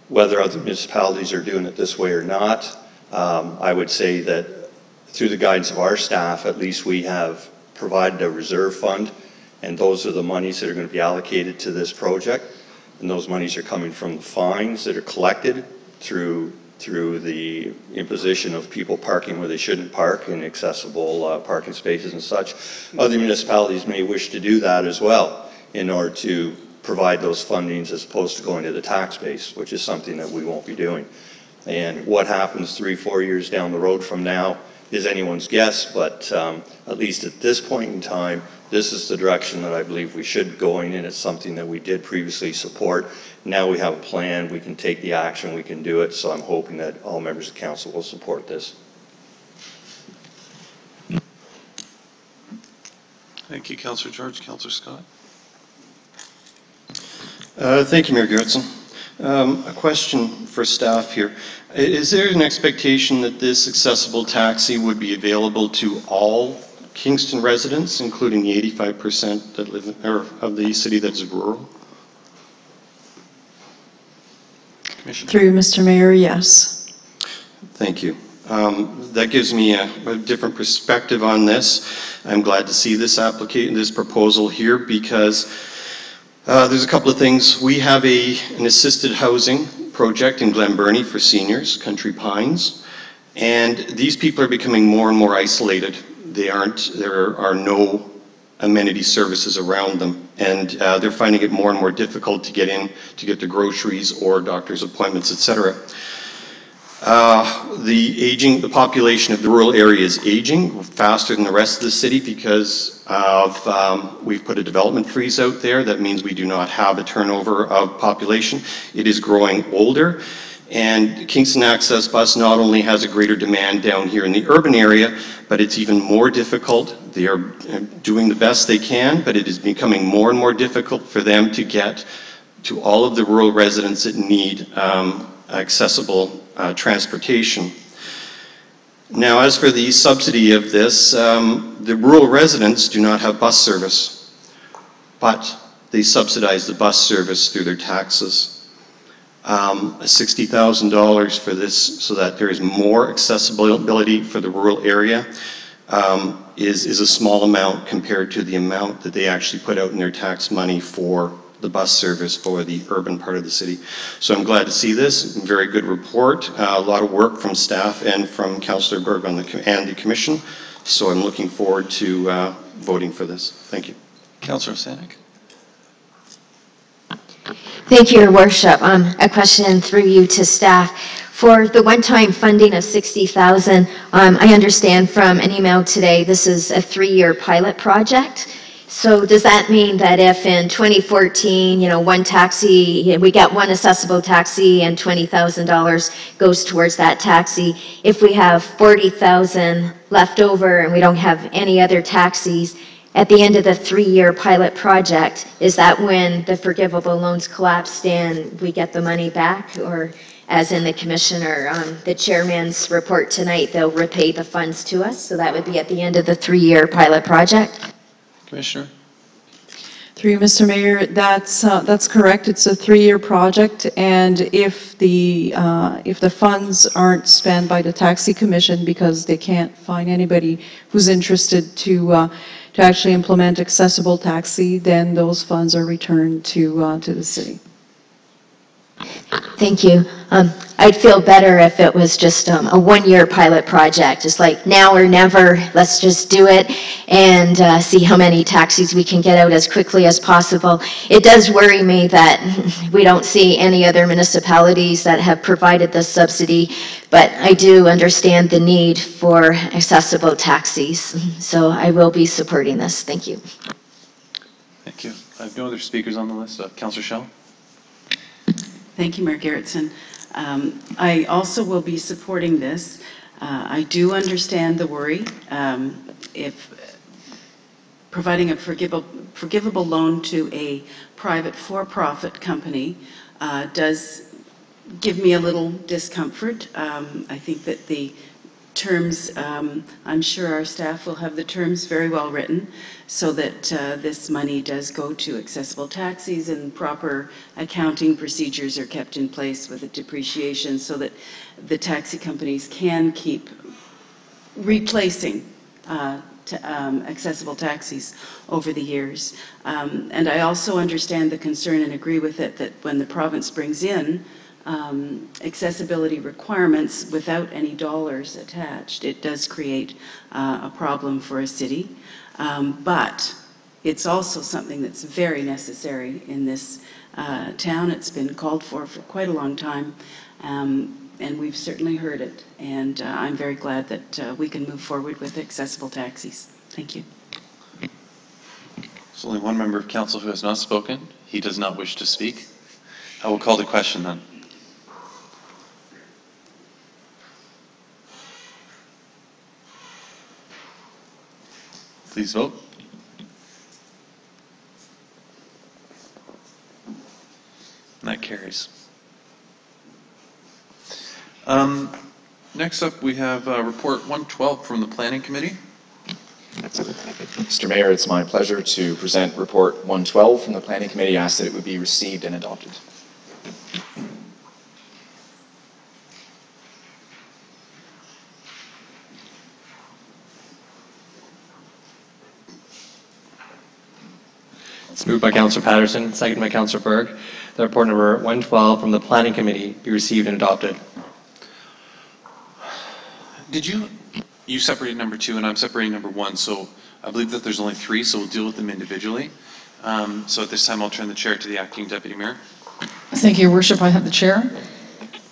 whether other municipalities are doing it this way or not, I would say that through the guidance of our staff, at least we have provided a reserve fund, and those are the monies that are going to be allocated to this project. And those monies are coming from the fines that are collected through the imposition of people parking where they shouldn't park in accessible parking spaces and such. Other municipalities may wish to do that as well in order to provide those fundings as opposed to going to the tax base, which is something that we won't be doing. And what happens 3-4 years down the road from now is anyone's guess, but at least at this point in time, this is the direction that I believe we should go in, and it's something that we did previously support. Now we have a plan, we can take the action, we can do it, so I'm hoping that all members of council will support this. Thank you, Councillor George. Councillor Scott. Thank you, Mayor Gerritsen. A question for staff here. Is there an expectation that this accessible taxi would be available to all Kingston residents, including the 85% that live of the city that's rural? Commissioner. Through Mr. Mayor, yes. Thank you. That gives me a different perspective on this. I'm glad to see this application, this proposal here, because there's a couple of things. We have an assisted housing project in Glen Burnie for seniors, Country Pines, and these people are becoming more and more isolated. There are no amenity services around them, and they're finding it more and more difficult to get in, to get to groceries or doctor's appointments, etc. The population of the rural area is aging faster than the rest of the city because of, we've put a development freeze out there. That means we do not have a turnover of population. It is growing older, and Kingston Access Bus not only has a greater demand down here in the urban area, but it's even more difficult. They are doing the best they can, but it is becoming more and more difficult for them to get to all of the rural residents that need accessible transportation. Now, as for the subsidy of this, the rural residents do not have bus service, but they subsidize the bus service through their taxes. $60,000 for this so that there is more accessibility for the rural area is a small amount compared to the amount that they actually put out in their tax money for the bus service for the urban part of the city. So I'm glad to see this. Very good report. A lot of work from staff and from Councillor Berg and the Commission. So I'm looking forward to voting for this. Thank you. Councillor Sanik. Thank you, Your Worship. A question through you to staff. For the one-time funding of $60,000, I understand from an email today this is a 3-year pilot project. So does that mean that if in 2014, one taxi, we get one accessible taxi and $20,000 goes towards that taxi, if we have $40,000 left over and we don't have any other taxis, at the end of the 3-year pilot project, is that when the forgivable loans collapsed and we get the money back? Or as in the Commissioner, the Chairman's report tonight, they'll repay the funds to us? So that would be at the end of the 3-year pilot project? Commissioner. Through you, Mr. Mayor, that's correct. It's a 3-year project, and if the funds aren't spent by the Taxi Commission because they can't find anybody who's interested to actually implement accessible taxi, then those funds are returned to the city. Thank you. I'd feel better if it was just a 1-year pilot project. It's like now or never, let's just do it and see how many taxis we can get out as quickly as possible. It does worry me that we don't see any other municipalities that have provided this subsidy, but I do understand the need for accessible taxis. So I will be supporting this. Thank you. Thank you. I have no other speakers on the list. Councillor Schell. Thank you, Mayor Gerritsen. I also will be supporting this. I do understand the worry. If providing a forgivable loan to a private for-profit company does give me a little discomfort. I think that the terms, I'm sure our staff will have the terms very well written so that this money does go to accessible taxis and proper accounting procedures are kept in place with the depreciation so that the taxi companies can keep replacing accessible taxis over the years. And I also understand the concern and agree with it that when the province brings in accessibility requirements without any dollars attached, it does create a problem for a city. But it's also something that's very necessary in this town. It's been called for quite a long time. And we've certainly heard it, and I'm very glad that we can move forward with accessible taxis. Thank you. There's only one member of council who has not spoken. He does not wish to speak. I will call the question then. Please vote. And that carries. Next up, we have Report 112 from the Planning Committee. Mr. Mayor, it's my pleasure to present Report 112 from the Planning Committee. I ask that it would be received and adopted. It's moved by Councillor Patterson, second by Councillor Berg. The report number 112 from the Planning Committee be received and adopted. Did you separated number 2 and I'm separating number 1, so I believe that there's only 3, so we'll deal with them individually. So at this time, I'll turn the chair to the Acting Deputy Mayor. Thank you, Your Worship. I have the chair.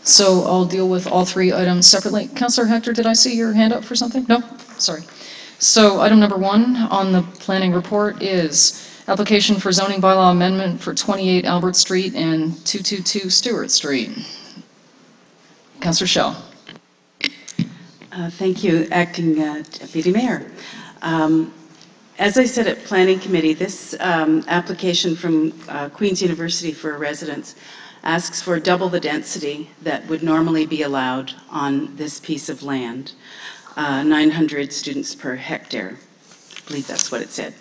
So I'll deal with all 3 items separately. Councillor Hector, did I see your hand up for something? No? Sorry. So item number 1 on the planning report is application for zoning bylaw amendment for 28 Albert Street and 222 Stewart Street. Councillor Schell. Thank you, Acting Deputy Mayor. As I said at Planning Committee, this application from Queen's University for residents asks for double the density that would normally be allowed on this piece of land, 900 students per hectare. I believe that's what it said.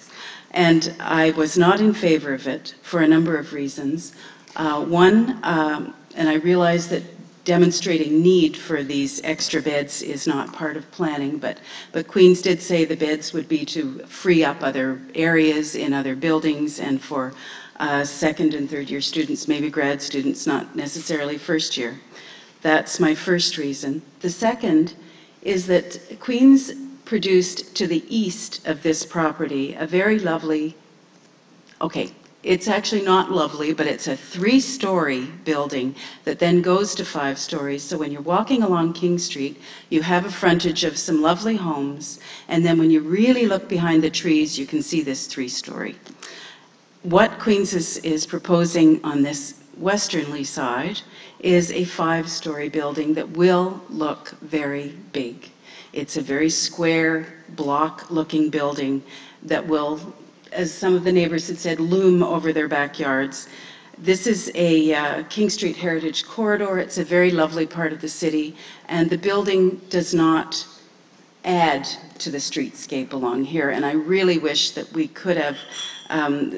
And I was not in favor of it for a number of reasons. One, and I realize that demonstrating need for these extra beds is not part of planning, but Queen's did say the beds would be to free up other areas in other buildings and for second and third year students, maybe grad students, not necessarily first year. That's my first reason. The second is that Queen's produced to the east of this property a very lovely, okay, it's actually not lovely, but it's a 3-story building that then goes to 5 stories. So when you're walking along King Street, you have a frontage of some lovely homes, and then when you really look behind the trees, you can see this 3-story. What Queen's is proposing on this westernly side is a 5-story building that will look very big. It's a very square, block-looking building that will, as some of the neighbors had said, loom over their backyards. This is a King Street Heritage Corridor. It's a very lovely part of the city, and the building does not add to the streetscape along here. And I really wish that we could have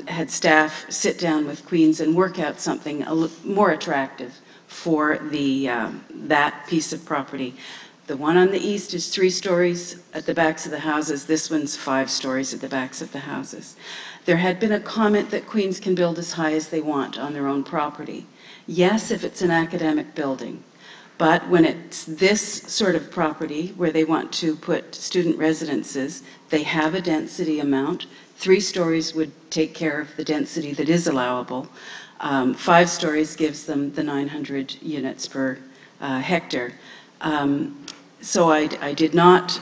had staff sit down with Queen's and work out something more attractive for that piece of property. The one on the east is 3 stories at the backs of the houses. This one's 5 stories at the backs of the houses. There had been a comment that Queen's can build as high as they want on their own property. Yes, if it's an academic building. But when it's this sort of property where they want to put student residences, they have a density amount. 3 stories would take care of the density that is allowable. 5 stories gives them the 900 units per hectare. So I did not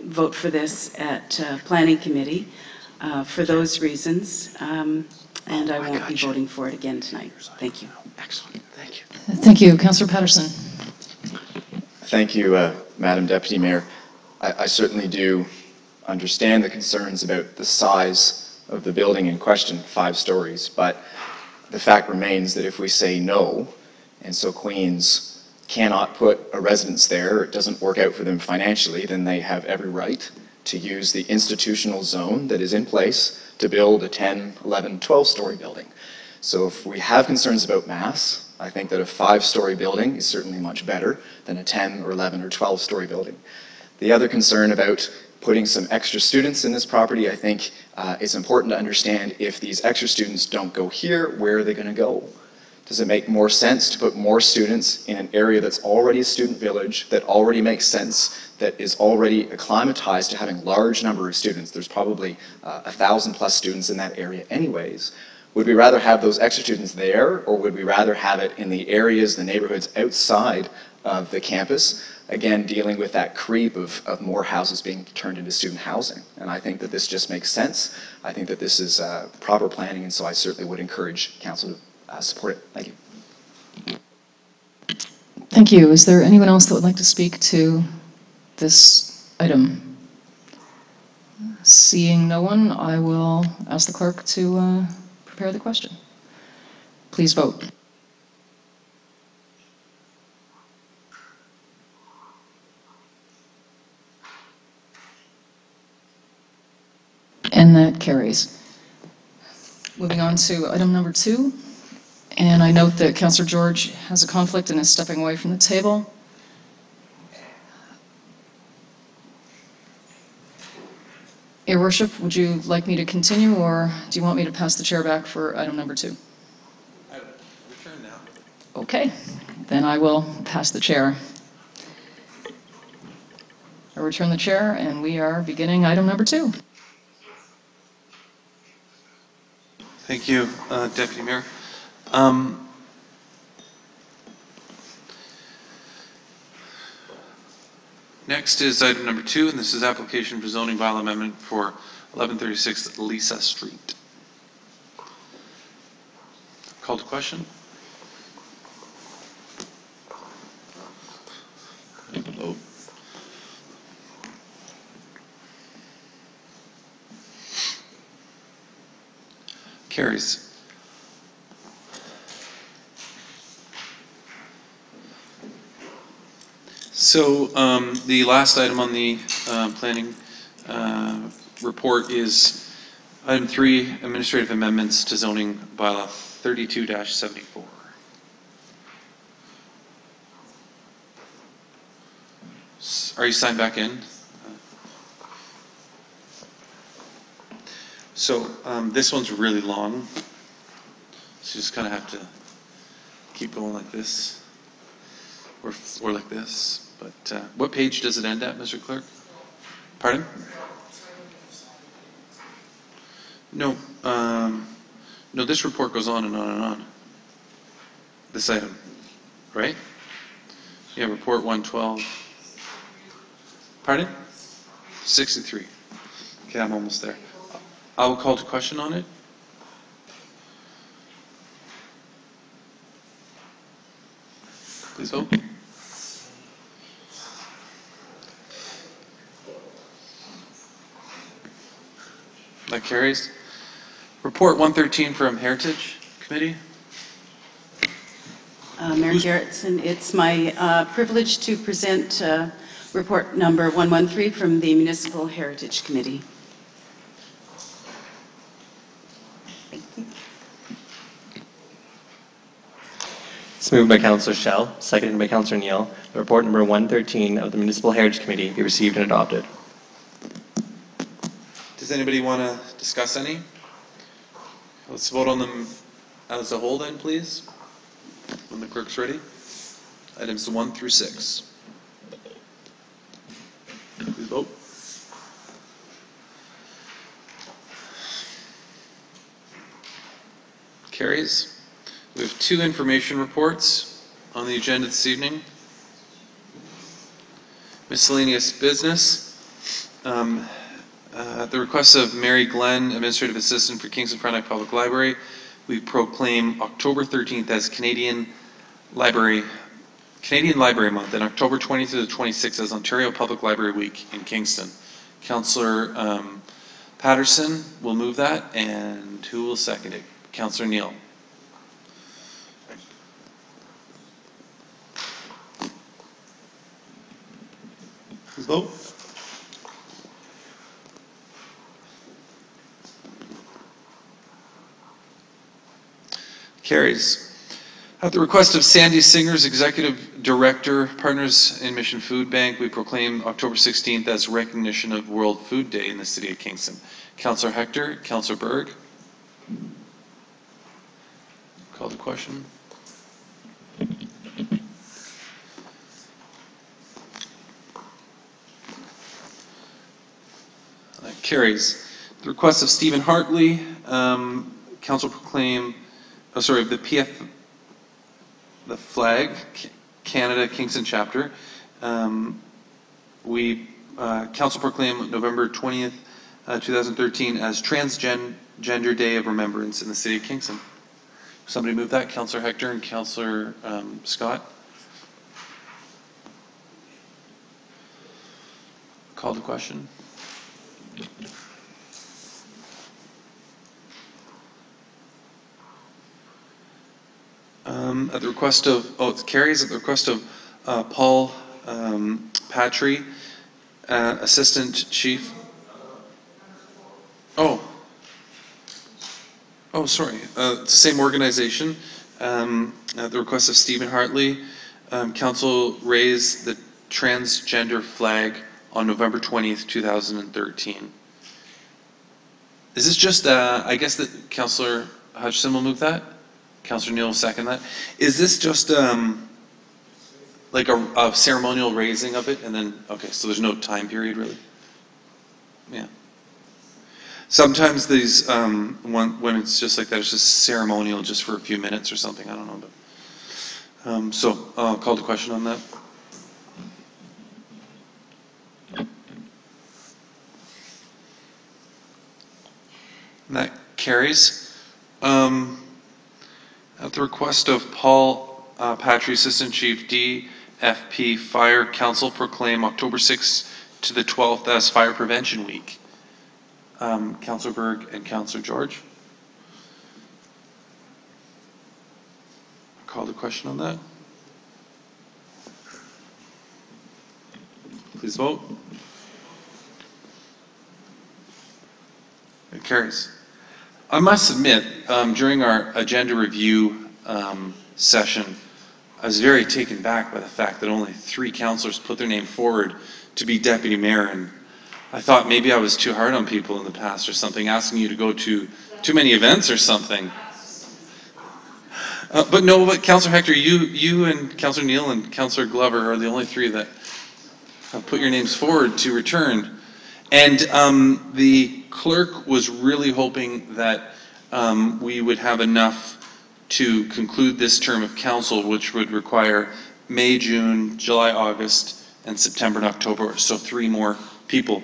vote for this at Planning Committee for those reasons, and I won't be voting for it again tonight. Thank you. Excellent, thank you. Thank you. Councillor Patterson. Thank you, Madam Deputy Mayor. I certainly do understand the concerns about the size of the building in question, 5 stories, but the fact remains that if we say no, and so Queen's cannot put a residence there, or it doesn't work out for them financially, then they have every right to use the institutional zone that is in place to build a 10, 11, 12-story building. So if we have concerns about mass, I think that a 5-story building is certainly much better than a 10 or 11 or 12-story building. The other concern about putting some extra students in this property, I think it's important to understand if these extra students don't go here, where are they going to go? Does it make more sense to put more students in an area that's already a student village, that already makes sense, that is already acclimatized to having a large number of students? There's probably 1,000 plus students in that area anyways. Would we rather have those extra students there, or would we rather have it in the areas, the neighborhoods outside of the campus, again dealing with that creep of more houses being turned into student housing? And I think that this just makes sense. I think that this is proper planning, and so I certainly would encourage council to support it. Thank you. Thank you. Is there anyone else that would like to speak to this item? Seeing no one, I will ask the clerk to prepare the question. Please vote. And that carries. Moving on to item number 2. And I note that Councillor George has a conflict and is stepping away from the table. Your Worship, would you like me to continue, or do you want me to pass the chair back for item number 2? I return now. Okay, then I will pass the chair. I return the chair, and we are beginning item number 2. Thank you, Deputy Mayor. Next is item number 2, and this is application for zoning bylaw amendment for 1136 Lisa Street. Call to question. Vote. Carries. So the last item on the planning report is item 3, administrative amendments to zoning bylaw 32-74. Are you signed back in? So this one's really long, so you just kind of have to keep going like this, or like this. But what page does it end at, Mr. Clerk? Pardon? No, no. This report goes on and on and on. This item, right? Yeah, report 112. Pardon? 63. Okay, I'm almost there. I will call to question on it. Please vote. That carries. Report 113 from Heritage Committee. Mayor Garrettson, it's my privilege to present report number 113 from the Municipal Heritage Committee. Thank you. It's moved by Councillor Schell, seconded by Councillor Neal. The report number 113 of the Municipal Heritage Committee be received and adopted. Does anybody want to discuss any? Let's vote on them as a whole then, please. When the clerk's ready. Items 1 through 6. Please vote. Carries. We have 2 information reports on the agenda this evening. Miscellaneous business. At the request of Mary Glenn, Administrative Assistant for Kingston Frontenac Public Library, we proclaim October 13th as Canadian Library Month and October 20th to the 26th as Ontario Public Library Week in Kingston. Councillor Patterson will move that, and who will second it? Councillor Neal. vote. Carries. At the request of Sandy Singers, Executive Director, Partners in Mission Food Bank, we proclaim October 16th as recognition of World Food Day in the City of Kingston. Councillor Hector, Councillor Berg. Call the question. Carries. The request of Stephen Hartley, Council proclaim, the flag, Canada Kingston chapter. Council proclaim November 20th, 2013 as Transgender Day of Remembrance in the City of Kingston. Somebody move that, Councillor Hector and Councillor Scott. Call the question. At the request of, it carries at the request of Paul Patry, Assistant Chief. Oh, sorry. It's the same organization. At the request of Stephen Hartley, Council raised the transgender flag on November 20th, 2013. Is this just, I guess that Councillor Hutchison will move that? Councillor Neal will second that. Is this just like a ceremonial raising of it and then, okay, so there's no time period really? Yeah. Sometimes these, when it's just like that, it's just ceremonial just for a few minutes or something, I don't know. But, so I'll call the question on that. And that carries. At the request of Paul Patry, Assistant Chief, DFP Fire, Council proclaim October 6th to the 12th as Fire Prevention Week. Councillor Berg and Councillor George. Call the question on that. Please vote. It carries. I must admit, during our agenda review session, I was very taken back by the fact that only 3 councillors put their name forward to be deputy mayor, and I thought maybe I was too hard on people in the past or something, asking you to go to too many events or something. But no, but Councillor Hector, you and Councillor Neal and Councillor Glover are the only 3 that have put your names forward to return. And the clerk was really hoping that we would have enough to conclude this term of council, which would require May, June, July, August, and September and October, so 3 more people.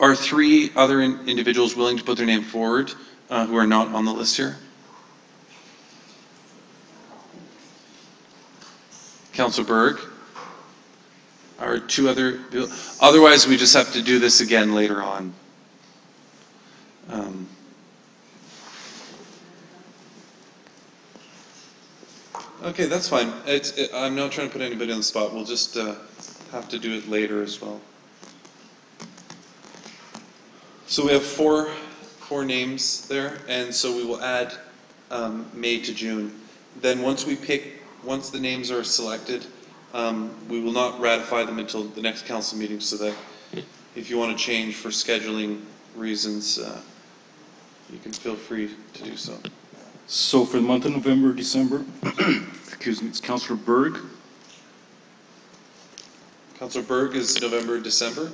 Are 3 other individuals willing to put their name forward who are not on the list here? Councillor Berg? Or 2 other people? Otherwise, we just have to do this again later on. Okay, that's fine. I'm not trying to put anybody on the spot. We'll just have to do it later as well. So we have four names there, and so we will add May to June. Then once the names are selected, we will not ratify them until the next council meeting, so that if you want to change for scheduling reasons, you can feel free to do so. So for the month of November, December, excuse me, it's Councillor Berg. Councillor Berg is November, December.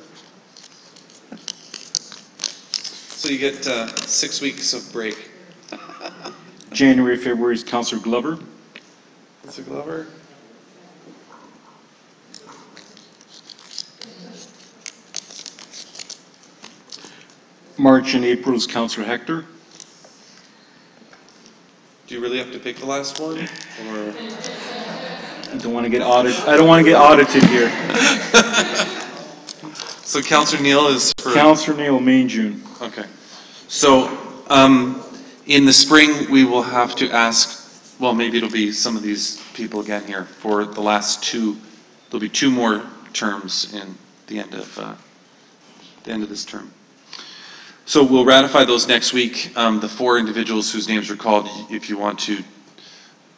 So you get 6 weeks of break. January, February is Councillor Glover. Councillor Glover. March and April is Councillor Hector. Do you really have to pick the last one, or? I don't want to get audited. I don't want to get audited here. So Councillor Neal is for Councillor Neal, May and June. Okay. So in the spring we will have to ask. Well, maybe it'll be some of these people again here for the last 2. There'll be 2 more terms in the end of this term. So we'll ratify those next week. The 4 individuals whose names were called, if you want to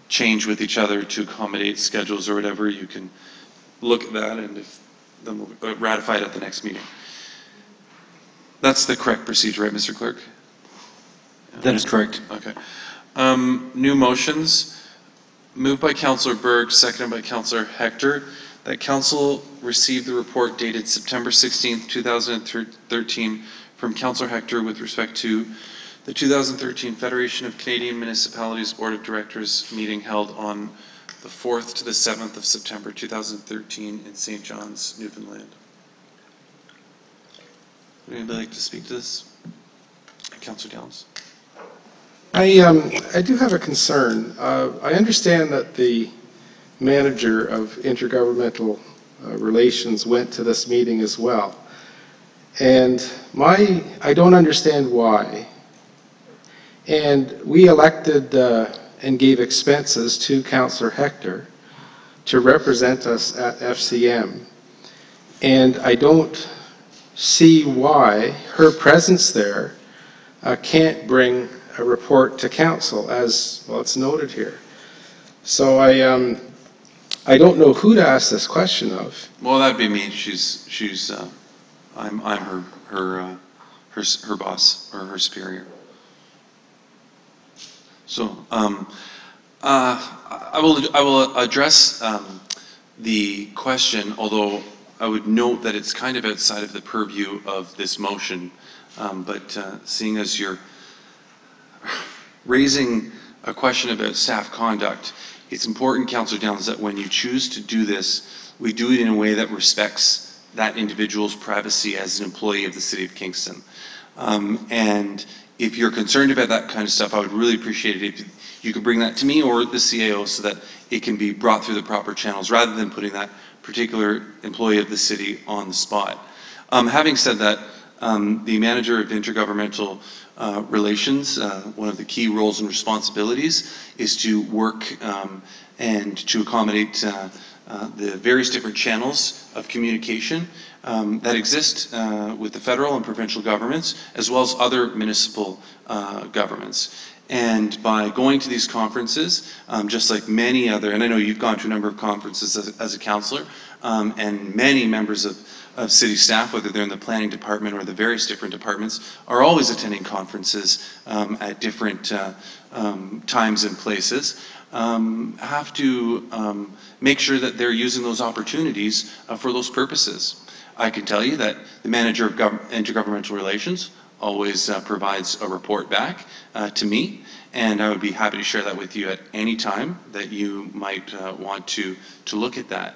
change with each other to accommodate schedules or whatever, you can look at that, and then we'll ratify it at the next meeting. That's the correct procedure, right, Mr. Clerk? That is correct. Okay. New motions. Moved by Councillor Berg, seconded by Councillor Hector, that Council received the report dated September 16th, 2013 from Councillor Hector with respect to the 2013 Federation of Canadian Municipalities Board of Directors meeting held on the 4th to the 7th of September 2013 in St. John's, Newfoundland. Would anybody like to speak to this? Councillor Downs. I do have a concern. I understand that the manager of intergovernmental relations went to this meeting as well. And I don't understand why. And we elected and gave expenses to Councillor Hector to represent us at FCM. And I don't see why her presence there can't bring a report to council, as well it's noted here. So I don't know who to ask this question of. Well, that'd be me. I'm her boss or her superior. So I will address the question, although I would note that it's kind of outside of the purview of this motion. But seeing as you're raising a question about staff conduct, it's important, Councillor Downs, that when you choose to do this, we do it in a way that respects that individual's privacy as an employee of the City of Kingston. And if you're concerned about that kind of stuff, I would really appreciate it if you could bring that to me or the CAO so that it can be brought through the proper channels rather than putting that particular employee of the city on the spot. Having said that, the manager of intergovernmental relations, one of the key roles and responsibilities is to work and to accommodate the various different channels of communication that exist with the federal and provincial governments, as well as other municipal governments. And by going to these conferences, just like many other, and I know you've gone to a number of conferences as a councillor, and many members of city staff, whether they're in the planning department or the various different departments, are always attending conferences at different times and places, have to make sure that they're using those opportunities for those purposes. I can tell you that the manager of intergovernmental relations always provides a report back to me, and I would be happy to share that with you at any time that you might want to look at that.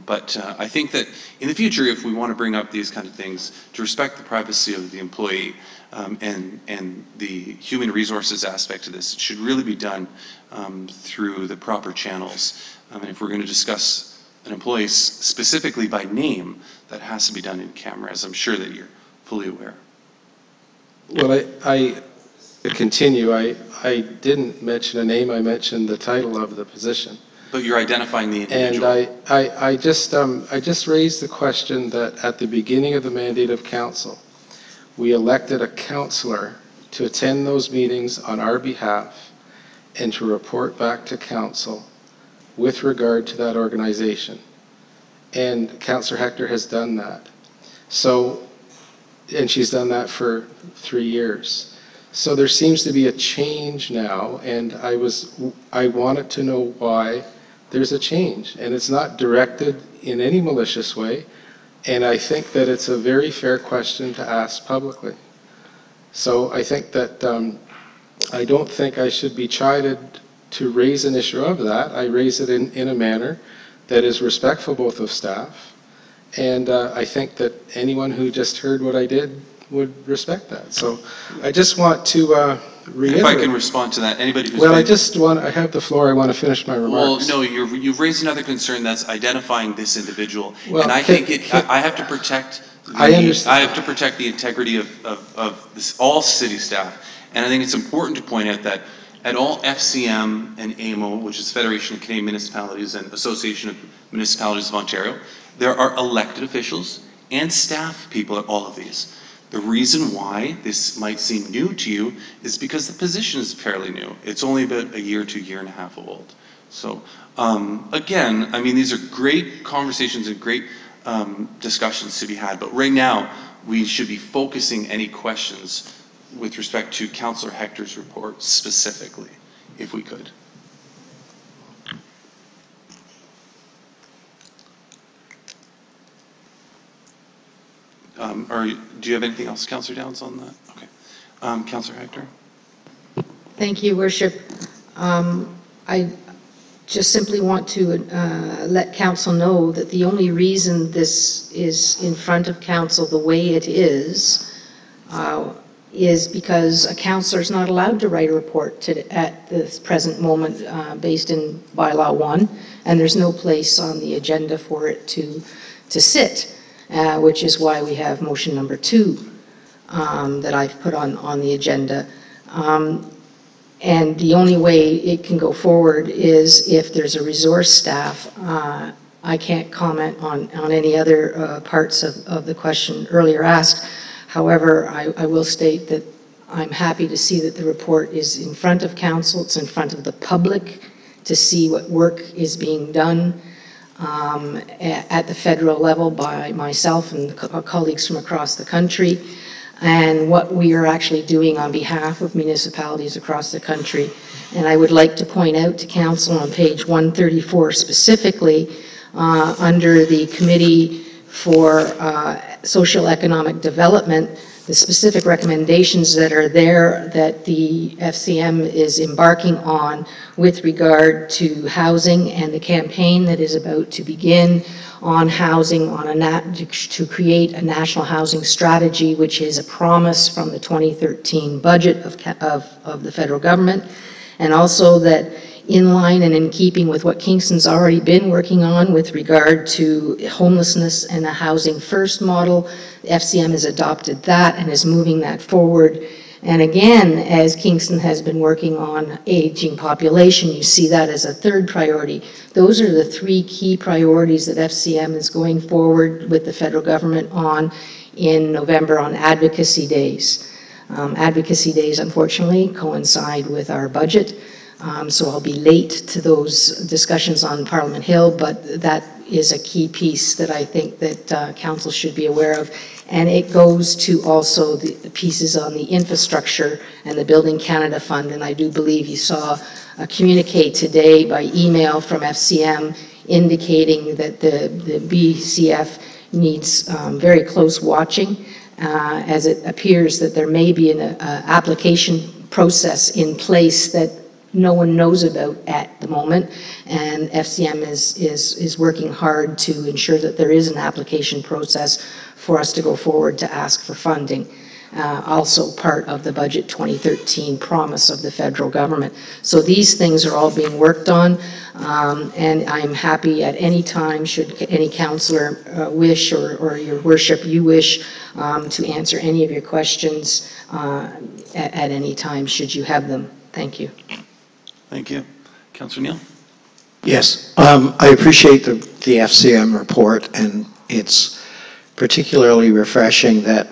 But I think that in the future, if we want to bring up these kind of things, to respect the privacy of the employee and the human resources aspect of this, it should really be done through the proper channels. And if we're going to discuss an employee specifically by name, that has to be done in camera, as I'm sure that you're fully aware. Well, I continue. I didn't mention a name. I mentioned the title of the position. But you're identifying the individual. And I just raised the question that at the beginning of the mandate of council, we elected a councillor to attend those meetings on our behalf and to report back to council with regard to that organization. And Councillor Hector has done that. So, and she's done that for 3 years. So there seems to be a change now, and I wanted to know why there's a change. And it's not directed in any malicious way, and I think that it's a very fair question to ask publicly. So I think that I don't think I should be chided to raise an issue of that. I raise it in a manner that is respectful both of staff, and I think that anyone who just heard what I did would respect that. So I just want to reiterate. If I can respond to that, anybody who's Well, I have the floor. I want to finish my remarks. Well, no, you've raised another concern that's identifying this individual, Well, and I think I have to protect. I have to protect the integrity of this, all city staff, and I think it's important to point out that at all FCM and AMO, which is Federation of Canadian Municipalities and Association of Municipalities of Ontario, There are elected officials and staff people at all of these. The reason why this might seem new to you is because the position is fairly new. It's only about a year to a year and a half old. So again, I mean, these are great conversations and great discussions to be had, but right now we should be focusing any questions with respect to Councillor Hector's report specifically, if we could. Or do you have anything else, Councillor Downs, on that? Okay. Councillor Hector? Thank you, Worship. I just simply want to let Council know that the only reason this is in front of Council the way it is because a councillor is not allowed to write a report at this present moment based in Bylaw 1, and there's no place on the agenda for it to sit. Which is why we have motion number 2 that I've put on the agenda. And the only way it can go forward is if there's a resource staff. I can't comment on any other parts of the question earlier asked. However, I will state that I'm happy to see that the report is in front of council, it's in front of the public to see what work is being done at the federal level by myself and colleagues from across the country, and what we are actually doing on behalf of municipalities across the country. And I would like to point out to Council on page 134 specifically, under the Committee for Social Economic Development, the specific recommendations that are there that the FCM is embarking on with regard to housing and the campaign that is about to begin on housing to create a national housing strategy, which is a promise from the 2013 budget of the federal government, and also that in line and in keeping with what Kingston's already been working on with regard to homelessness and a housing first model. The FCM has adopted that and is moving that forward. And again, as Kingston has been working on aging population, you see that as a third priority. Those are the 3 key priorities that FCM is going forward with the federal government on in November on advocacy days. Advocacy days, unfortunately, coincide with our budget. So I'll be late to those discussions on Parliament Hill, but that is a key piece that I think that Council should be aware of. And it goes to also the pieces on the infrastructure and the Building Canada Fund. And I do believe you saw a communique today by email from FCM indicating that the BCF needs very close watching, as it appears that there may be an application process in place that no one knows about at the moment, and FCM is working hard to ensure that there is an application process for us to go forward to ask for funding. Also part of the budget 2013 promise of the federal government. So these things are all being worked on, and I'm happy at any time, should any councillor wish, or your worship you wish, to answer any of your questions at any time, should you have them. Thank you. Thank you. Councillor Neal? Yes, I appreciate the FCM report, and it's particularly refreshing that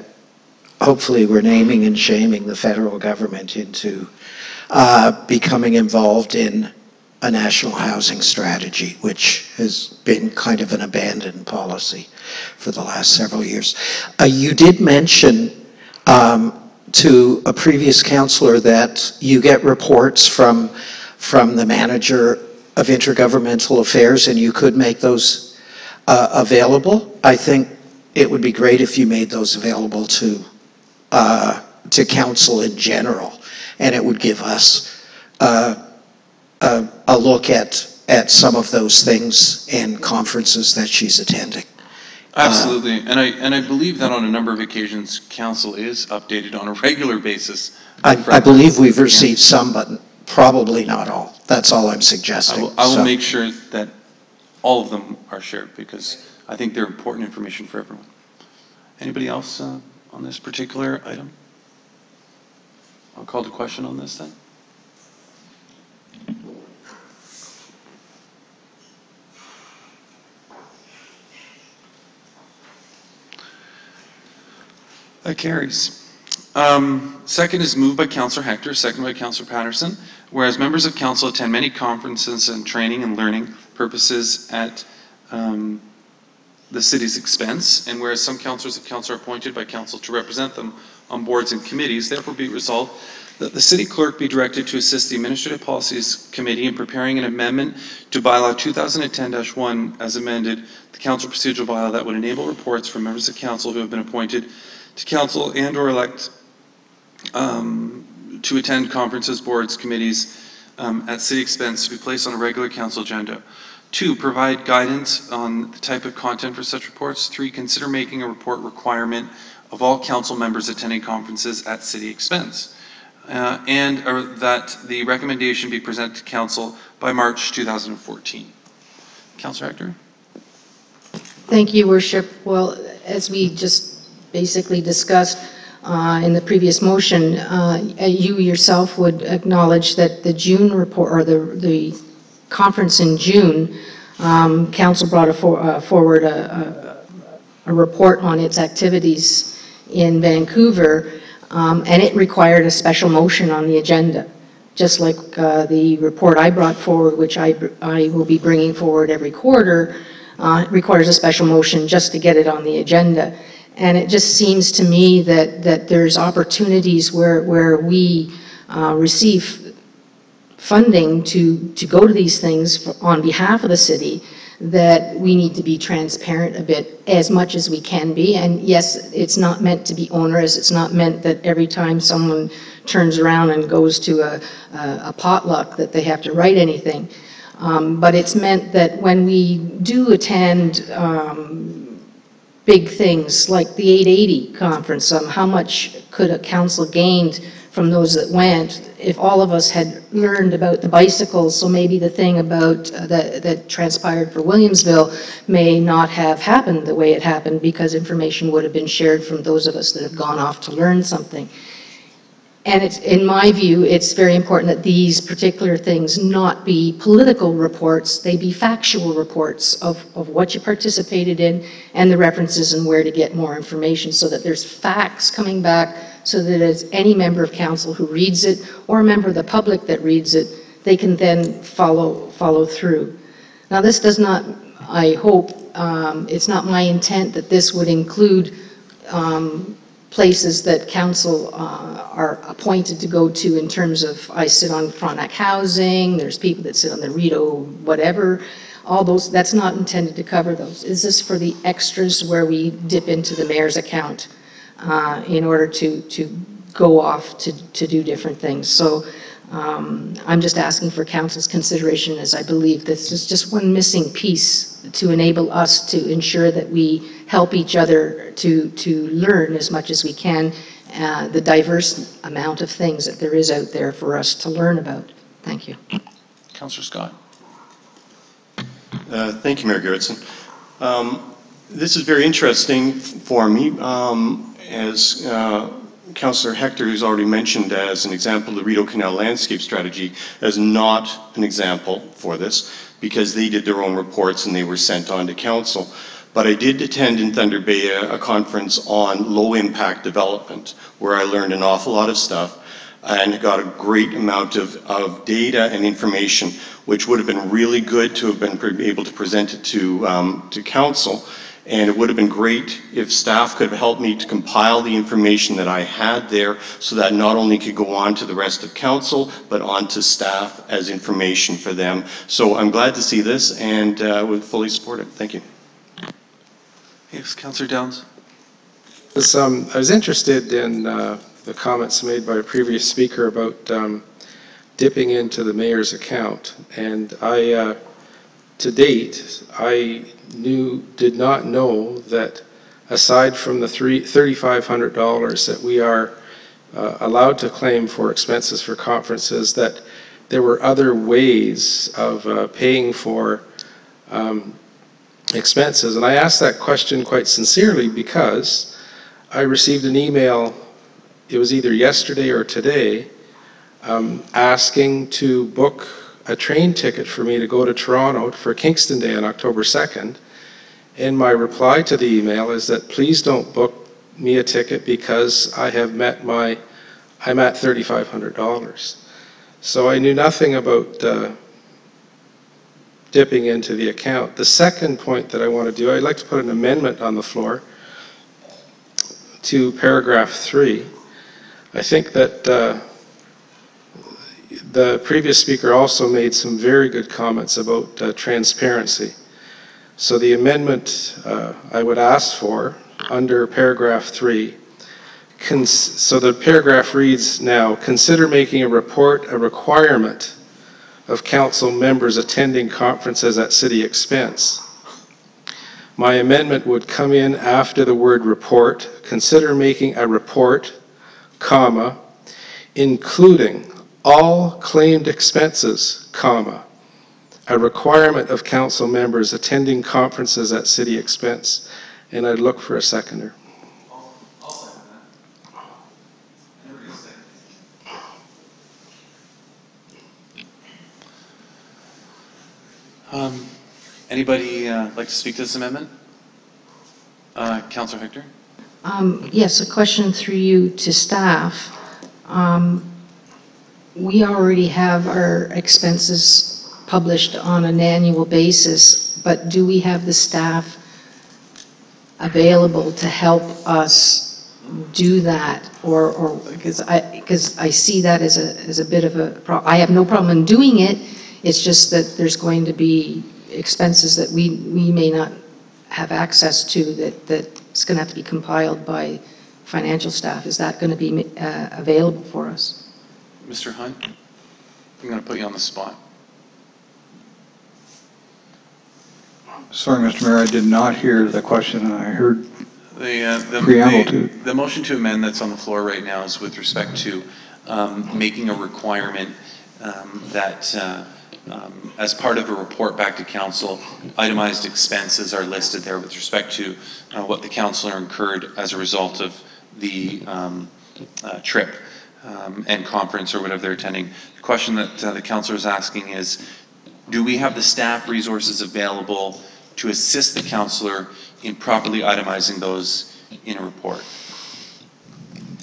hopefully we're naming and shaming the federal government into becoming involved in a national housing strategy, which has been kind of an abandoned policy for the last several years. You did mention to a previous councillor that you get reports from the manager of intergovernmental affairs, and you could make those available. I think it would be great if you made those available to council in general, and it would give us a look at some of those things and conferences that she's attending. Absolutely, and I believe that on a number of occasions, council is updated on a regular basis. I believe we've received some, but probably not all. That's all I'm suggesting. I will make sure that all of them are shared, because I think they're important information for everyone. Anybody else on this particular item? I'll call to question on this then. That carries. Second is moved by Councillor Hector, second by Councillor Patterson. Whereas members of council attend many conferences and training and learning purposes at the city's expense, and whereas some councillors of council are appointed by council to represent them on boards and committees, therefore be resolved that the city clerk be directed to assist the Administrative Policies Committee in preparing an amendment to bylaw 2010-1 as amended, the council procedural bylaw that would enable reports from members of council who have been appointed to council and or elect to attend conferences, boards, committees at city expense to be placed on a regular council agenda. 2, provide guidance on the type of content for such reports. 3, consider making a report requirement of all council members attending conferences at city expense. That the recommendation be presented to council by March 2014. Councillor Hector? Thank you, Worship. Well, as we just basically discussed in the previous motion, you yourself would acknowledge that the June report, or the conference in June, council brought forward a report on its activities in Vancouver, and it required a special motion on the agenda, just like the report I brought forward, which I will be bringing forward every quarter, requires a special motion just to get it on the agenda. And it just seems to me that there's opportunities where we receive funding to go to these things on behalf of the city, that we need to be transparent a bit, as much as we can be. And yes, it's not meant to be onerous. It's not meant that every time someone turns around and goes to a potluck that they have to write anything. But it's meant that when we do attend big things like the 880 conference, how much could a council gained from those that went if all of us had learned about the bicycles? So maybe the thing about that transpired for Williamsville may not have happened the way it happened, because information would have been shared from those of us that have gone off to learn something. And it's, in my view, it's very important that these particular things not be political reports, they be factual reports of what you participated in and the references and where to get more information, so that there's facts coming back, so that as any member of council who reads it, or a member of the public that reads it, they can then follow through. Now, this does not, I hope, it's not my intent that this would include places that council are appointed to go to, in terms of, I sit on Frontenac Housing, there's people that sit on the Rideau whatever, all those, that's not intended to cover those. Is this for the extras where we dip into the mayor's account in order to go off to do different things? So I'm just asking for council's consideration, as I believe this is just one missing piece to enable us to ensure that we help each other to learn as much as we can the diverse amount of things that there is out there for us to learn about. Thank you. Councillor Scott. Thank you, Mayor Gerritsen. This is very interesting for me, as Councillor Hector has already mentioned as an example, the Rideau Canal Landscape Strategy as not an example for this, because they did their own reports and they were sent on to council. But I did attend in Thunder Bay a conference on low-impact development, where I learned an awful lot of stuff and got a great amount of data and information, which would have been really good to have been able to present it to council. And it would have been great if staff could have helped me to compile the information that I had there, so that not only could go on to the rest of council, but on to staff as information for them. So I'm glad to see this, and would fully support it. Thank you. Yes, Councillor Downs. I was interested in the comments made by a previous speaker about dipping into the mayor's account. And to date, I did not know that aside from the $3,500 that we are allowed to claim for expenses for conferences, that there were other ways of paying for expenses. And I asked that question quite sincerely because I received an email, it was either yesterday or today, asking to book a train ticket for me to go to Toronto for Kingston Day on October 2nd. And my reply to the email is that please don't book me a ticket because I'm at $3,500. So I knew nothing about dipping into the account. The second point that I want to do, I'd like to put an amendment on the floor to paragraph 3. I think that the previous speaker also made some very good comments about transparency. So the amendment I would ask for under paragraph 3, so the paragraph reads now, consider making a report a requirement of council members attending conferences at city expense. My amendment would come in after the word report, consider making a report, comma, including all claimed expenses, comma, a requirement of council members attending conferences at city expense. And I'd look for a seconder. I'll second that. Anybody like to speak to this amendment? Councillor Hector? Yes, a question through you to staff. We already have our expenses published on an annual basis, but do we have the staff available to help us do that? Or because I see that as a bit of a problem. I have no problem in doing it. It's just that there's going to be expenses that we may not have access to that's going to have to be compiled by financial staff. Is that going to be available for us? Mr. Hunt, I'm going to put you on the spot. Sorry, Mr. Mayor, I did not hear the question, and I heard the motion to amend that's on the floor right now is with respect to making a requirement that as part of a report back to council, itemized expenses are listed there with respect to what the councillor incurred as a result of the trip and conference or whatever they're attending. The question that the councillor is asking is, do we have the staff resources available to assist the councillor in properly itemizing those in a report?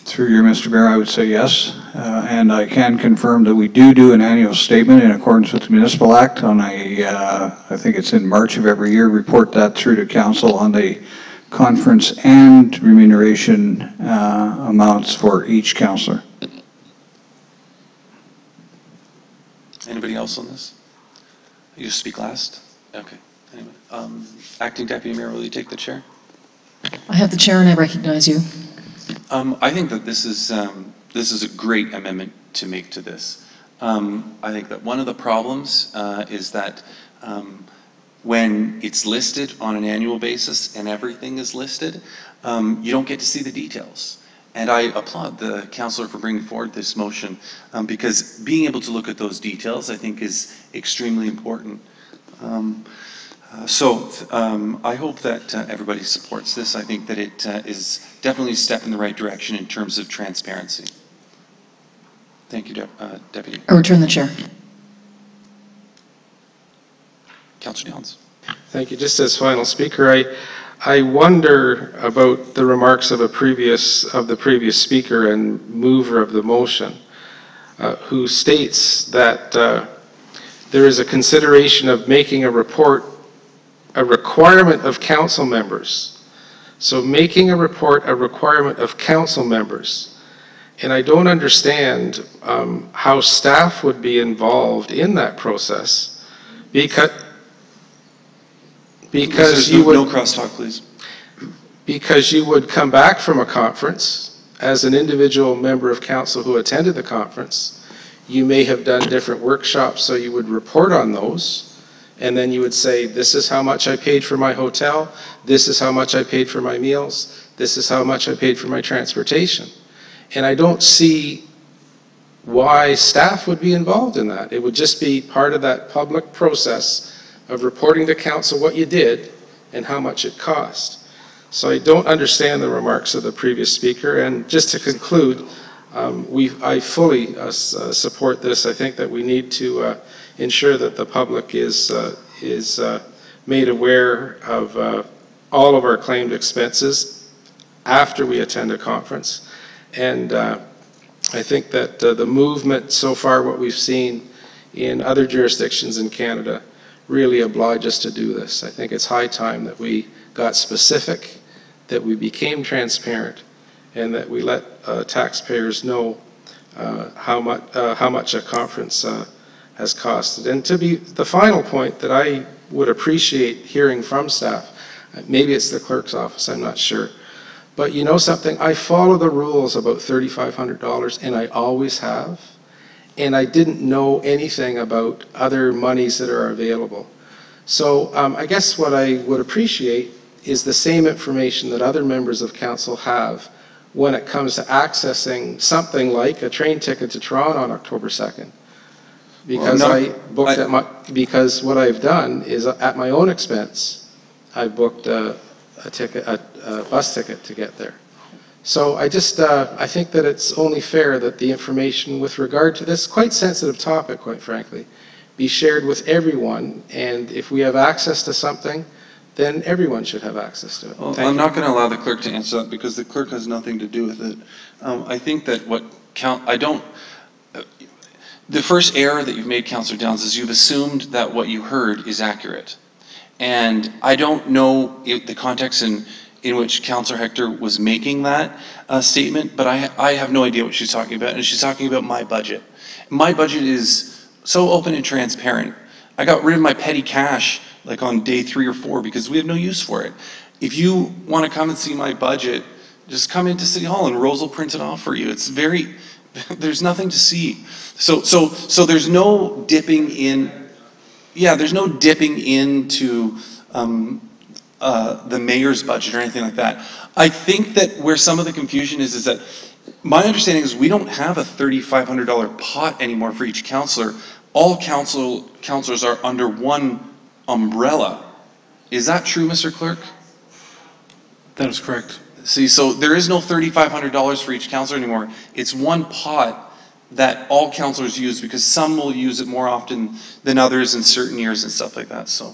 Through you, Mr. Mayor, I would say yes, and I can confirm that we do an annual statement in accordance with the Municipal Act on I think it's in March of every year, report that through to council on the conference and remuneration amounts for each councillor. Anybody else on this? You speak last? Okay. Anyway, Acting Deputy Mayor, will you take the chair? I have the chair and I recognize you. I think that this is a great amendment to make to this. I think that one of the problems is that when it's listed on an annual basis and everything is listed, you don't get to see the details. And I applaud the councillor for bringing forward this motion because being able to look at those details, I think, is extremely important. I hope that everybody supports this. I think that it is definitely a step in the right direction in terms of transparency. Thank you, Deputy. I return the chair. Councillor Downs. Thank you. Just as final speaker, I wonder about the remarks of the previous speaker and mover of the motion, who states that there is a consideration of making a report a requirement of council members. So making a report a requirement of council members. And I don't understand how staff would be involved in that process because you would... No crosstalk, please. Because you would come back from a conference as an individual member of council who attended the conference. You may have done different workshops, so you would report on those. And then you would say, this is how much I paid for my hotel, this is how much I paid for my meals, this is how much I paid for my transportation. And I don't see why staff would be involved in that. It would just be part of that public process of reporting to council what you did and how much it cost. So I don't understand the remarks of the previous speaker. And just to conclude, I fully support this. I think that we need to ensure that the public is made aware of all of our claimed expenses after we attend a conference. And I think that the movement so far, what we've seen in other jurisdictions in Canada, really oblige us to do this. I think it's high time that we got specific, that we became transparent, and that we let taxpayers know how much a conference has costed. And to be the final point that I would appreciate hearing from staff, maybe it's the clerk's office, I'm not sure, but you know something, I follow the rules about $3,500, and I always have, and I didn't know anything about other monies that are available. So I guess what I would appreciate is the same information that other members of council have when it comes to accessing something like a train ticket to Toronto on October 2nd. Because because what I've done is at my own expense, I've booked a bus ticket to get there. So I think that it's only fair that the information with regard to this quite sensitive topic, quite frankly, be shared with everyone. And if we have access to something, then everyone should have access to it. Well, I'm not going to allow the clerk to answer that because the clerk has nothing to do with it. I think that the first error that you've made, Councillor Downs, is you've assumed that what you heard is accurate. And I don't know the context in which Councillor Hector was making that statement, but I have no idea what she's talking about. And she's talking about my budget. My budget is so open and transparent. I got rid of my petty cash like on day 3 or 4 because we have no use for it. If you want to come and see my budget, just come into City Hall and Rose will print it off for you. It's very, there's nothing to see. So there's no dipping in, there's no dipping into the mayor's budget or anything like that. I think that where some of the confusion is that my understanding is we don't have a $3,500 pot anymore for each councillor. All councillors are under one umbrella. Is that true, Mr. Clerk? That is correct. See, so there is no $3,500 for each councillor anymore. It's one pot that all councillors use because some will use it more often than others in certain years and stuff like that. So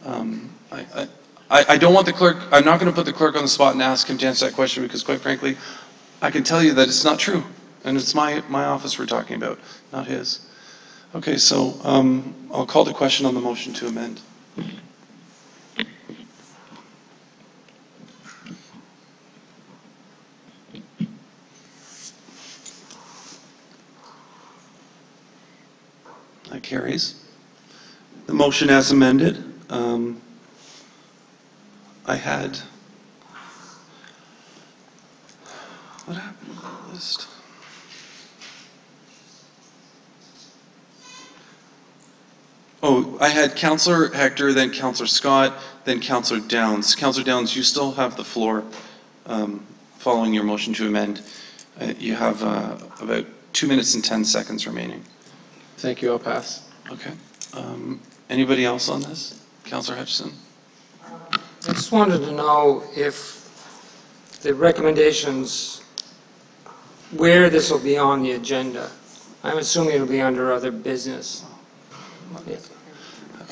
I don't want the clerk, I'm not going to put the clerk on the spot and ask him to answer that question because quite frankly, I can tell you that it's not true. And it's my office we're talking about, not his. Okay, so I'll call the question on the motion to amend. That carries. The motion as amended. I had, what happened to the list? Oh, I had Councillor Hector, then Councillor Scott, then Councillor Downs. Councillor Downs, you still have the floor following your motion to amend. You have about 2 minutes and 10 seconds remaining. Thank you, I'll pass. Okay. Anybody else on this? Councillor Hutchison? I just wanted to know if the recommendations, where this will be on the agenda. I'm assuming it'll be under other business.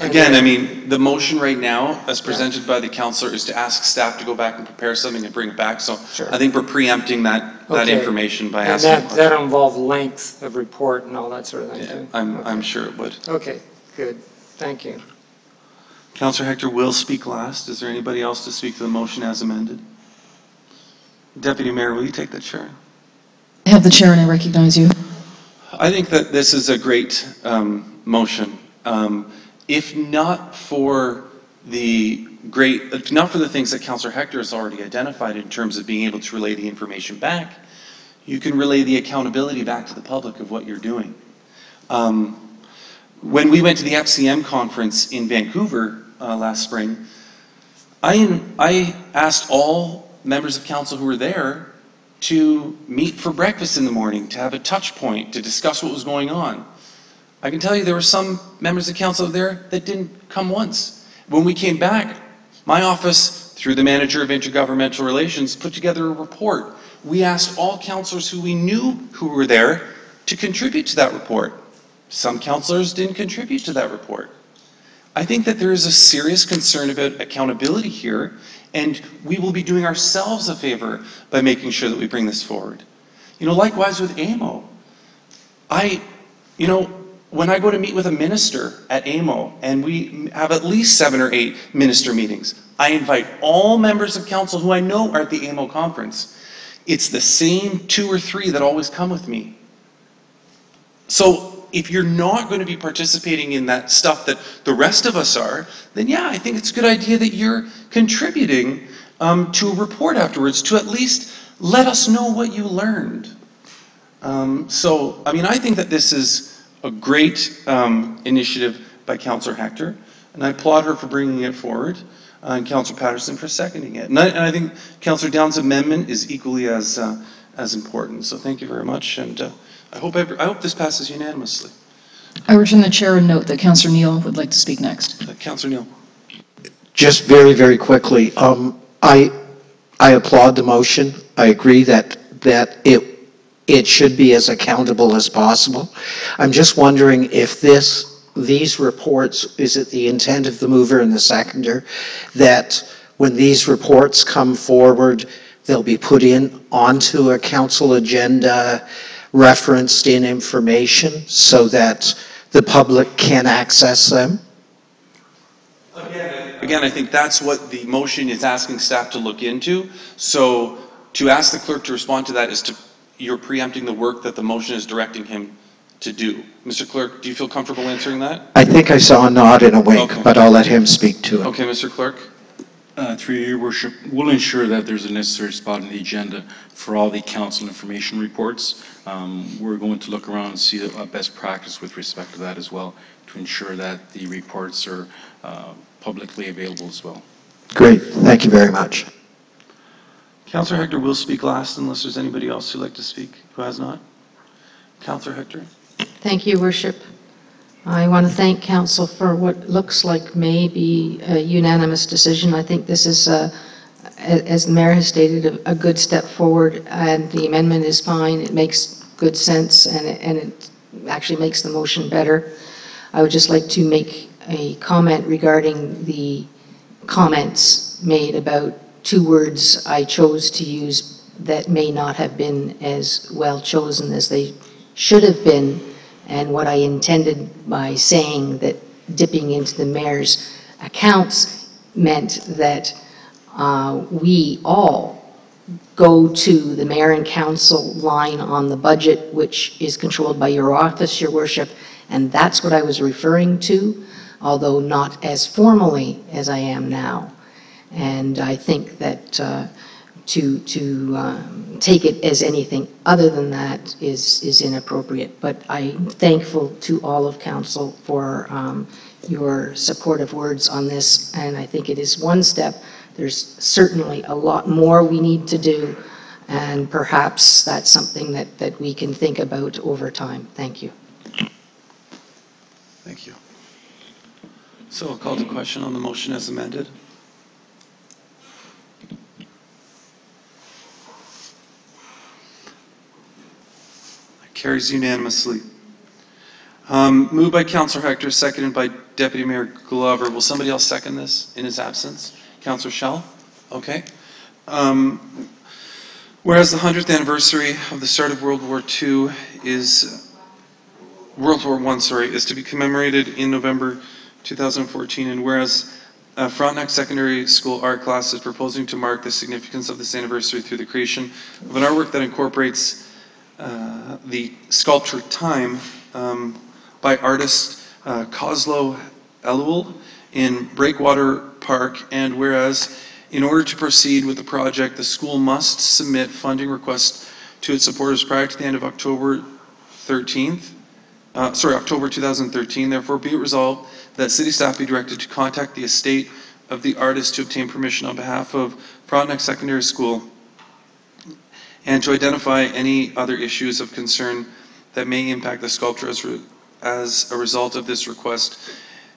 Again, I mean, the motion right now, as presented by the councillor, is to ask staff to go back and prepare something and bring it back. So I think we're preempting that information by asking. And that'll involve length of report and all that sort of thing too? I'm sure it would. Okay, good. Thank you. Councillor Hector will speak last. Is there anybody else to speak to the motion as amended? Deputy Mayor, will you take that chair? I have the chair and I recognize you. I think that this is a great motion. If not for the things that Councillor Hector has already identified in terms of being able to relay the information back, you can relay the accountability back to the public of what you're doing. When we went to the FCM conference in Vancouver last spring, I asked all members of council who were there to meet for breakfast in the morning, to have a touch point, to discuss what was going on. I can tell you there were some members of council there that didn't come once. When we came back, my office, through the manager of intergovernmental relations, put together a report. We asked all councillors who we knew who were there to contribute to that report. Some councillors didn't contribute to that report. I think that there is a serious concern about accountability here, and we will be doing ourselves a favor by making sure that we bring this forward. You know, likewise with AMO. When I go to meet with a minister at AMO, and we have at least 7 or 8 minister meetings, I invite all members of council who I know are at the AMO conference. It's the same 2 or 3 that always come with me. So if you're not going to be participating in that stuff that the rest of us are, then yeah, I think it's a good idea that you're contributing to a report afterwards to at least let us know what you learned. I think that this is a great initiative by Councillor Hector, and I applaud her for bringing it forward, and Councillor Patterson for seconding it. And I think Councillor Down's amendment is equally as important. So thank you very much, and I hope this passes unanimously. I return the chair and note that Councillor Neal would like to speak next. Councillor Neal. Just very, very quickly, I applaud the motion. I agree that it should be as accountable as possible. I'm just wondering if these reports, is it the intent of the mover and the seconder that when these reports come forward, they'll be put in onto a council agenda, referenced in information so that the public can access them? Again, I think that's what the motion is asking staff to look into. So to ask the clerk to respond to that is you're preempting the work that the motion is directing him to do. Mr. Clerk, do you feel comfortable answering that? I think I saw a nod and a wink, Okay. but I'll let him speak to it. Okay, Mr. Clerk. Through your worship, we'll ensure that there's a necessary spot on the agenda for all the council information reports. We're going to look around and see a best practice with respect to that as well, to ensure that the reports are publicly available as well. Great, thank you very much. Councillor Hector will speak last unless there's anybody else who'd like to speak who has not. Councillor Hector. Thank you, Worship. I want to thank Council for what looks like may be a unanimous decision. I think this is, as the Mayor has stated, a good step forward, and the amendment is fine. It makes good sense, and it actually makes the motion better. I would just like to make a comment regarding the comments made about 2 words I chose to use that may not have been as well chosen as they should have been, and what I intended by saying that dipping into the mayor's accounts meant that we all go to the mayor and council line on the budget, which is controlled by your office, your worship, and that's what I was referring to, although not as formally as I am now. And I think that to take it as anything other than that is inappropriate. But I'm thankful to all of council for your supportive words on this, and I think it is one step. There's certainly a lot more we need to do, and perhaps that's something that we can think about over time. Thank you. Thank you. So I'll call the question on the motion as amended. Carries unanimously. Moved by Councillor Hector, seconded by Deputy Mayor Glover. Will somebody else second this in his absence? Councillor Schell? Okay. Whereas the 100th anniversary of the start of World War II is to be commemorated in November 2014, and whereas Frontenac Secondary School art class is proposing to mark the significance of this anniversary through the creation of an artwork that incorporates the sculpture Time by artist Kozlo Elul in Breakwater Park, and whereas in order to proceed with the project, the school must submit funding requests to its supporters prior to the end of October 2013. Therefore, be it resolved that city staff be directed to contact the estate of the artist to obtain permission on behalf of Frontenac Secondary School and to identify any other issues of concern that may impact the sculpture as a result of this request,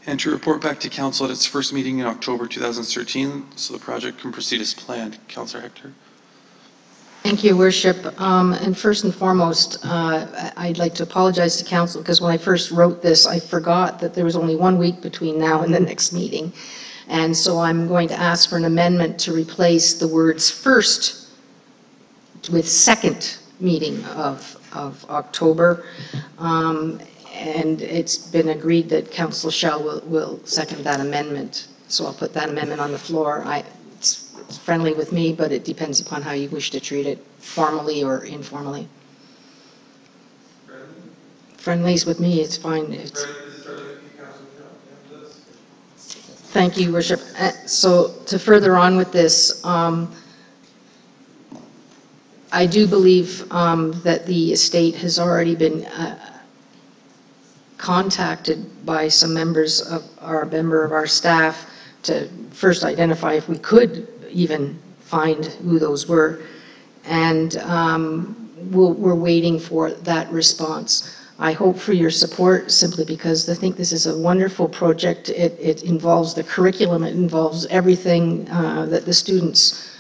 and to report back to council at its first meeting in October 2013 so the project can proceed as planned. Councillor Hector. Thank you, Worship. And first and foremost, I'd like to apologize to council because when I first wrote this, I forgot that there was only 1 week between now and the next meeting. And so I'm going to ask for an amendment to replace the words first with second meeting of October. And it's been agreed that Councillor Shell will second that amendment. So I'll put that amendment on the floor. It's friendly with me, but it depends upon how you wish to treat it, formally or informally. Friendly's with me, it's fine. Thank you, Worship. So to further on with this, I do believe that the estate has already been contacted by some members of our staff to first identify if we could even find who those were. And we're waiting for that response. I hope for your support simply because I think this is a wonderful project. It involves the curriculum, it involves everything that the students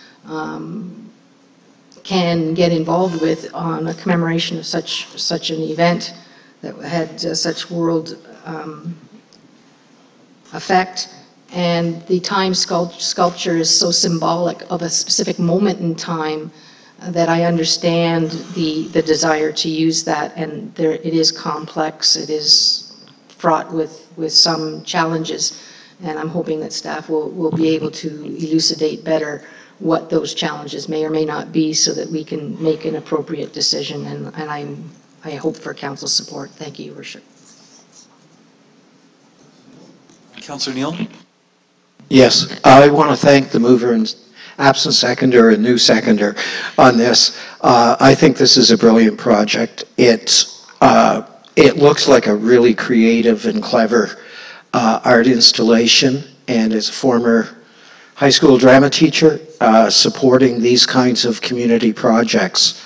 can get involved with on a commemoration of such an event that had such world effect. And the time sculpture is so symbolic of a specific moment in time that I understand the desire to use that. And it is complex, it is fraught with some challenges. And I'm hoping that staff will be able to elucidate better what those challenges may or may not be so that we can make an appropriate decision. And I hope for council support. Thank you, Your Worship. Councillor Neal? Yes, I want to thank the mover and absent seconder and new seconder on this. I think this is a brilliant project. It looks like a really creative and clever art installation, and as a former high school drama teacher, supporting these kinds of community projects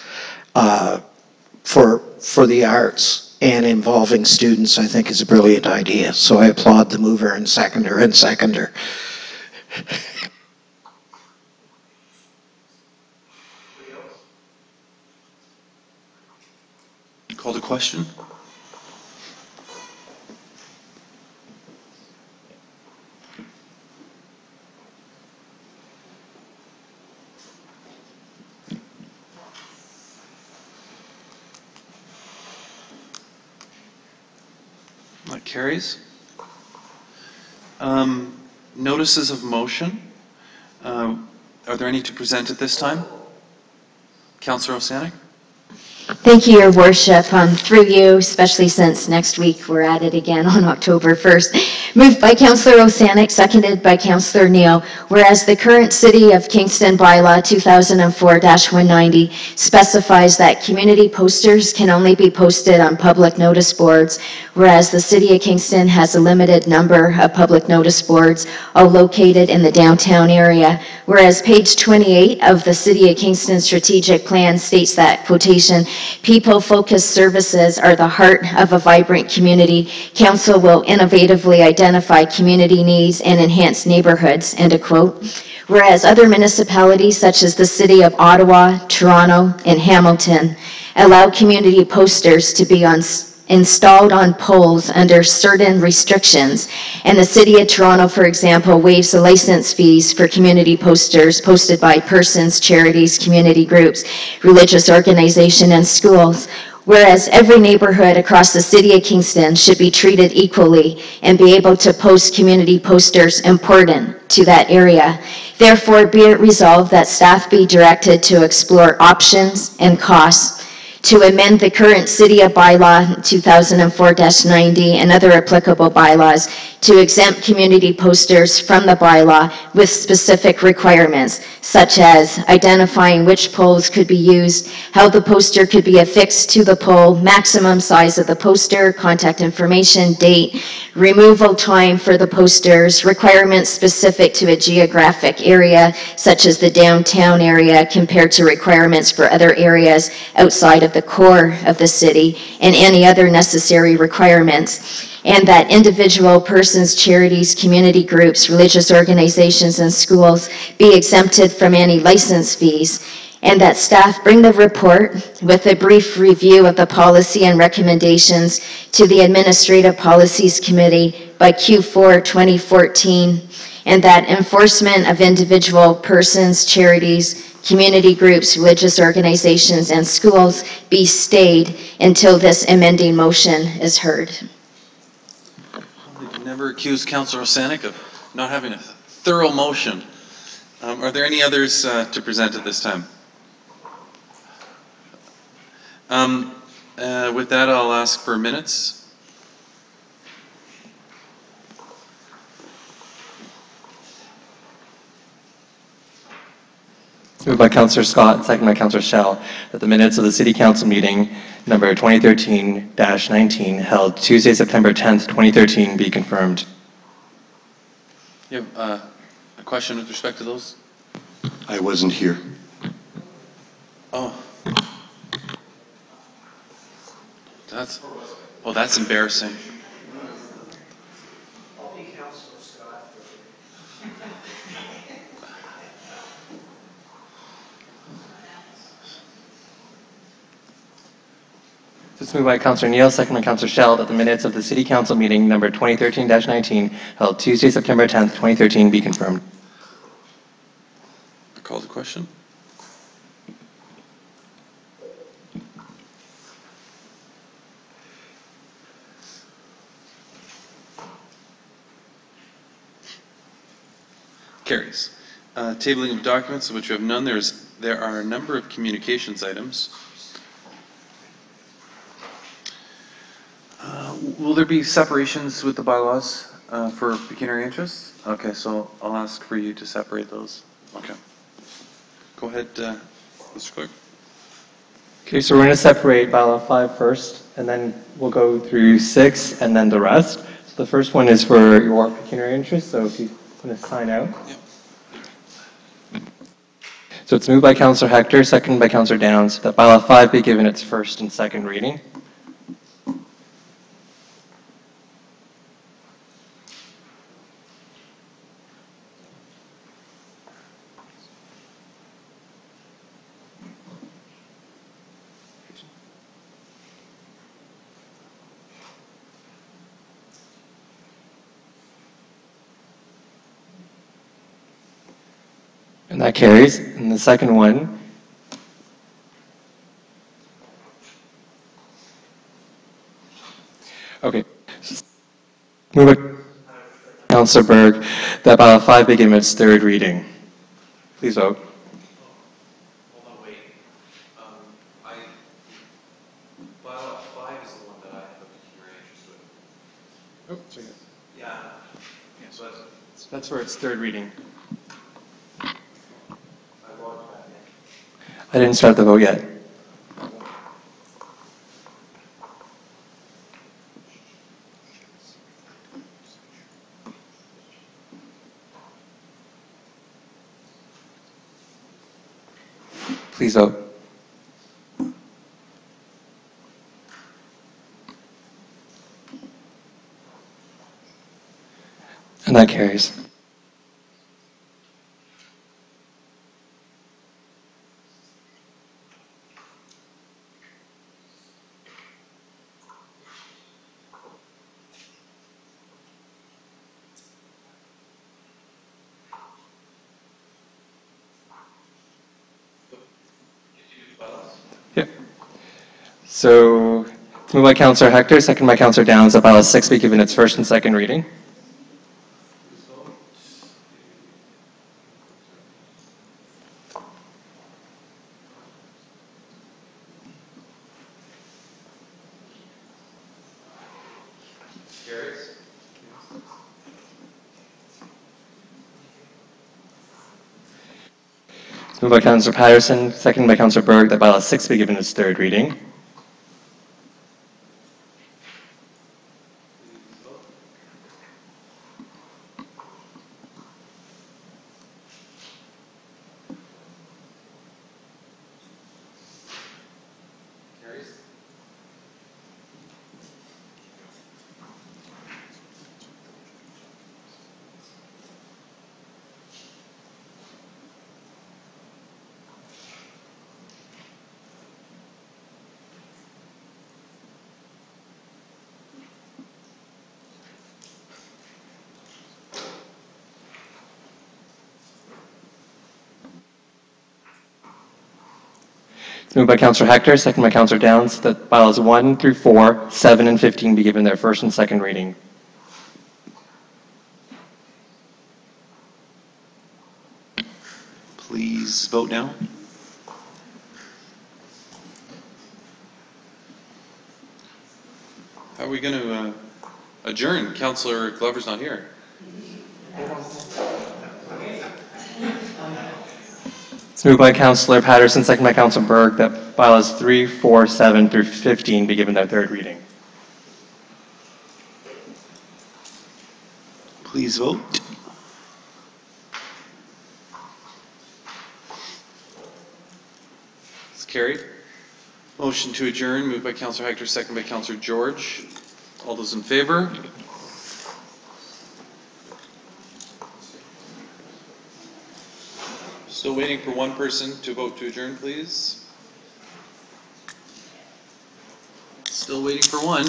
for the arts and involving students, I think is a brilliant idea. So I applaud the mover and seconder and seconder. Call to question? That carries. Notices of motion. Are there any to present at this time? Councillor Osanek? Thank you, Your Worship. Through you, especially since next week we're at it again on October 1st. Moved by Councillor Osanek, seconded by Councillor Neal. Whereas the current City of Kingston bylaw 2004-190 specifies that community posters can only be posted on public notice boards, whereas the City of Kingston has a limited number of public notice boards, all located in the downtown area. Whereas page 28 of the City of Kingston strategic plan states that, quotation, people-focused services are the heart of a vibrant community. Council will innovatively identify community needs and enhance neighborhoods, end of quote. Whereas other municipalities such as the City of Ottawa, Toronto, and Hamilton allow community posters to be installed on poles under certain restrictions. And the City of Toronto, for example, waives the license fees for community posters posted by persons, charities, community groups, religious organizations, and schools. Whereas every neighborhood across the City of Kingston should be treated equally and be able to post community posters important to that area. Therefore, be it resolved that staff be directed to explore options and costs to amend the current City of Bylaw 2004-90 and other applicable bylaws to exempt community posters from the bylaw with specific requirements, such as identifying which poles could be used, how the poster could be affixed to the pole, maximum size of the poster, contact information, date, removal time for the posters, requirements specific to a geographic area, such as the downtown area compared to requirements for other areas outside of the core of the city, and any other necessary requirements. And that individual persons, charities, community groups, religious organizations, and schools be exempted from any license fees. and that staff bring the report with a brief review of the policy and recommendations to the Administrative Policies Committee by Q4 2014, and that enforcement of individual persons, charities, community groups, religious organizations, and schools be stayed until this amending motion is heard. You can never accuse Councillor Sanik of not having a thorough motion. Are there any others to present at this time? With that, I'll ask for minutes. Moved by Councillor Scott, second by Councillor Schell, that the minutes of the City Council meeting number 2013-19 held Tuesday, September 10th, 2013 be confirmed. You have a question with respect to those? I wasn't here. Oh. That's embarrassing. It's moved by Councillor Neal, second by Councillor Schell, that the minutes of the City Council meeting number 2013-19 held Tuesday, September 10th, 2013 be confirmed. I call the question. Carries. Tabling of documents, of which we have none. There are a number of communications items. Will there be separations with the bylaws for pecuniary interests? Okay, so I'll ask for you to separate those. Okay. Go ahead, Mr. Clerk. Okay, so we're going to separate bylaw 5 first, and then we'll go through 6 and then the rest. So the first one is for your pecuniary interest, so if you want to sign out. Yep. So it's moved by Councillor Hector, seconded by Councillor Downs, that bylaw 5 be given its first and second reading. And that carries. And the second one. Okay. Move by Councillor Berg that bylaw 5 be given its third reading. Please vote. Hold on, wait. Bylaw 5 is the one that I have a pecuniary interest with. Oh, sorry. Yeah. Yeah, so That's for its third reading. I logged back in. I didn't start the vote yet. Please vote. And that carries. Yep. So, it's moved by Councillor Hector, second by Councillor Downs, that bylaw 6 be given its first and second reading. Carries. It's moved by Councillor Patterson, second by Councillor Berg, that bylaw 6 be given its third reading. Carries. moved by Councillor Hector, second by Councillor Downs, that bylaws 1 through 4, 7, and 15 be given their first and second reading. Please vote now. How are we going to adjourn? Councillor Glover's not here. It's moved by Councillor Patterson, second by Councillor Berg, that bylaws 3, 4, 7 through 15 be given their third reading. Please vote. It's carried. Motion to adjourn, moved by Councillor Hector, second by Councillor George. All those in favor? Still waiting for one person to vote to adjourn, please. Still waiting for one.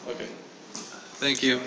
Okay. Thank you.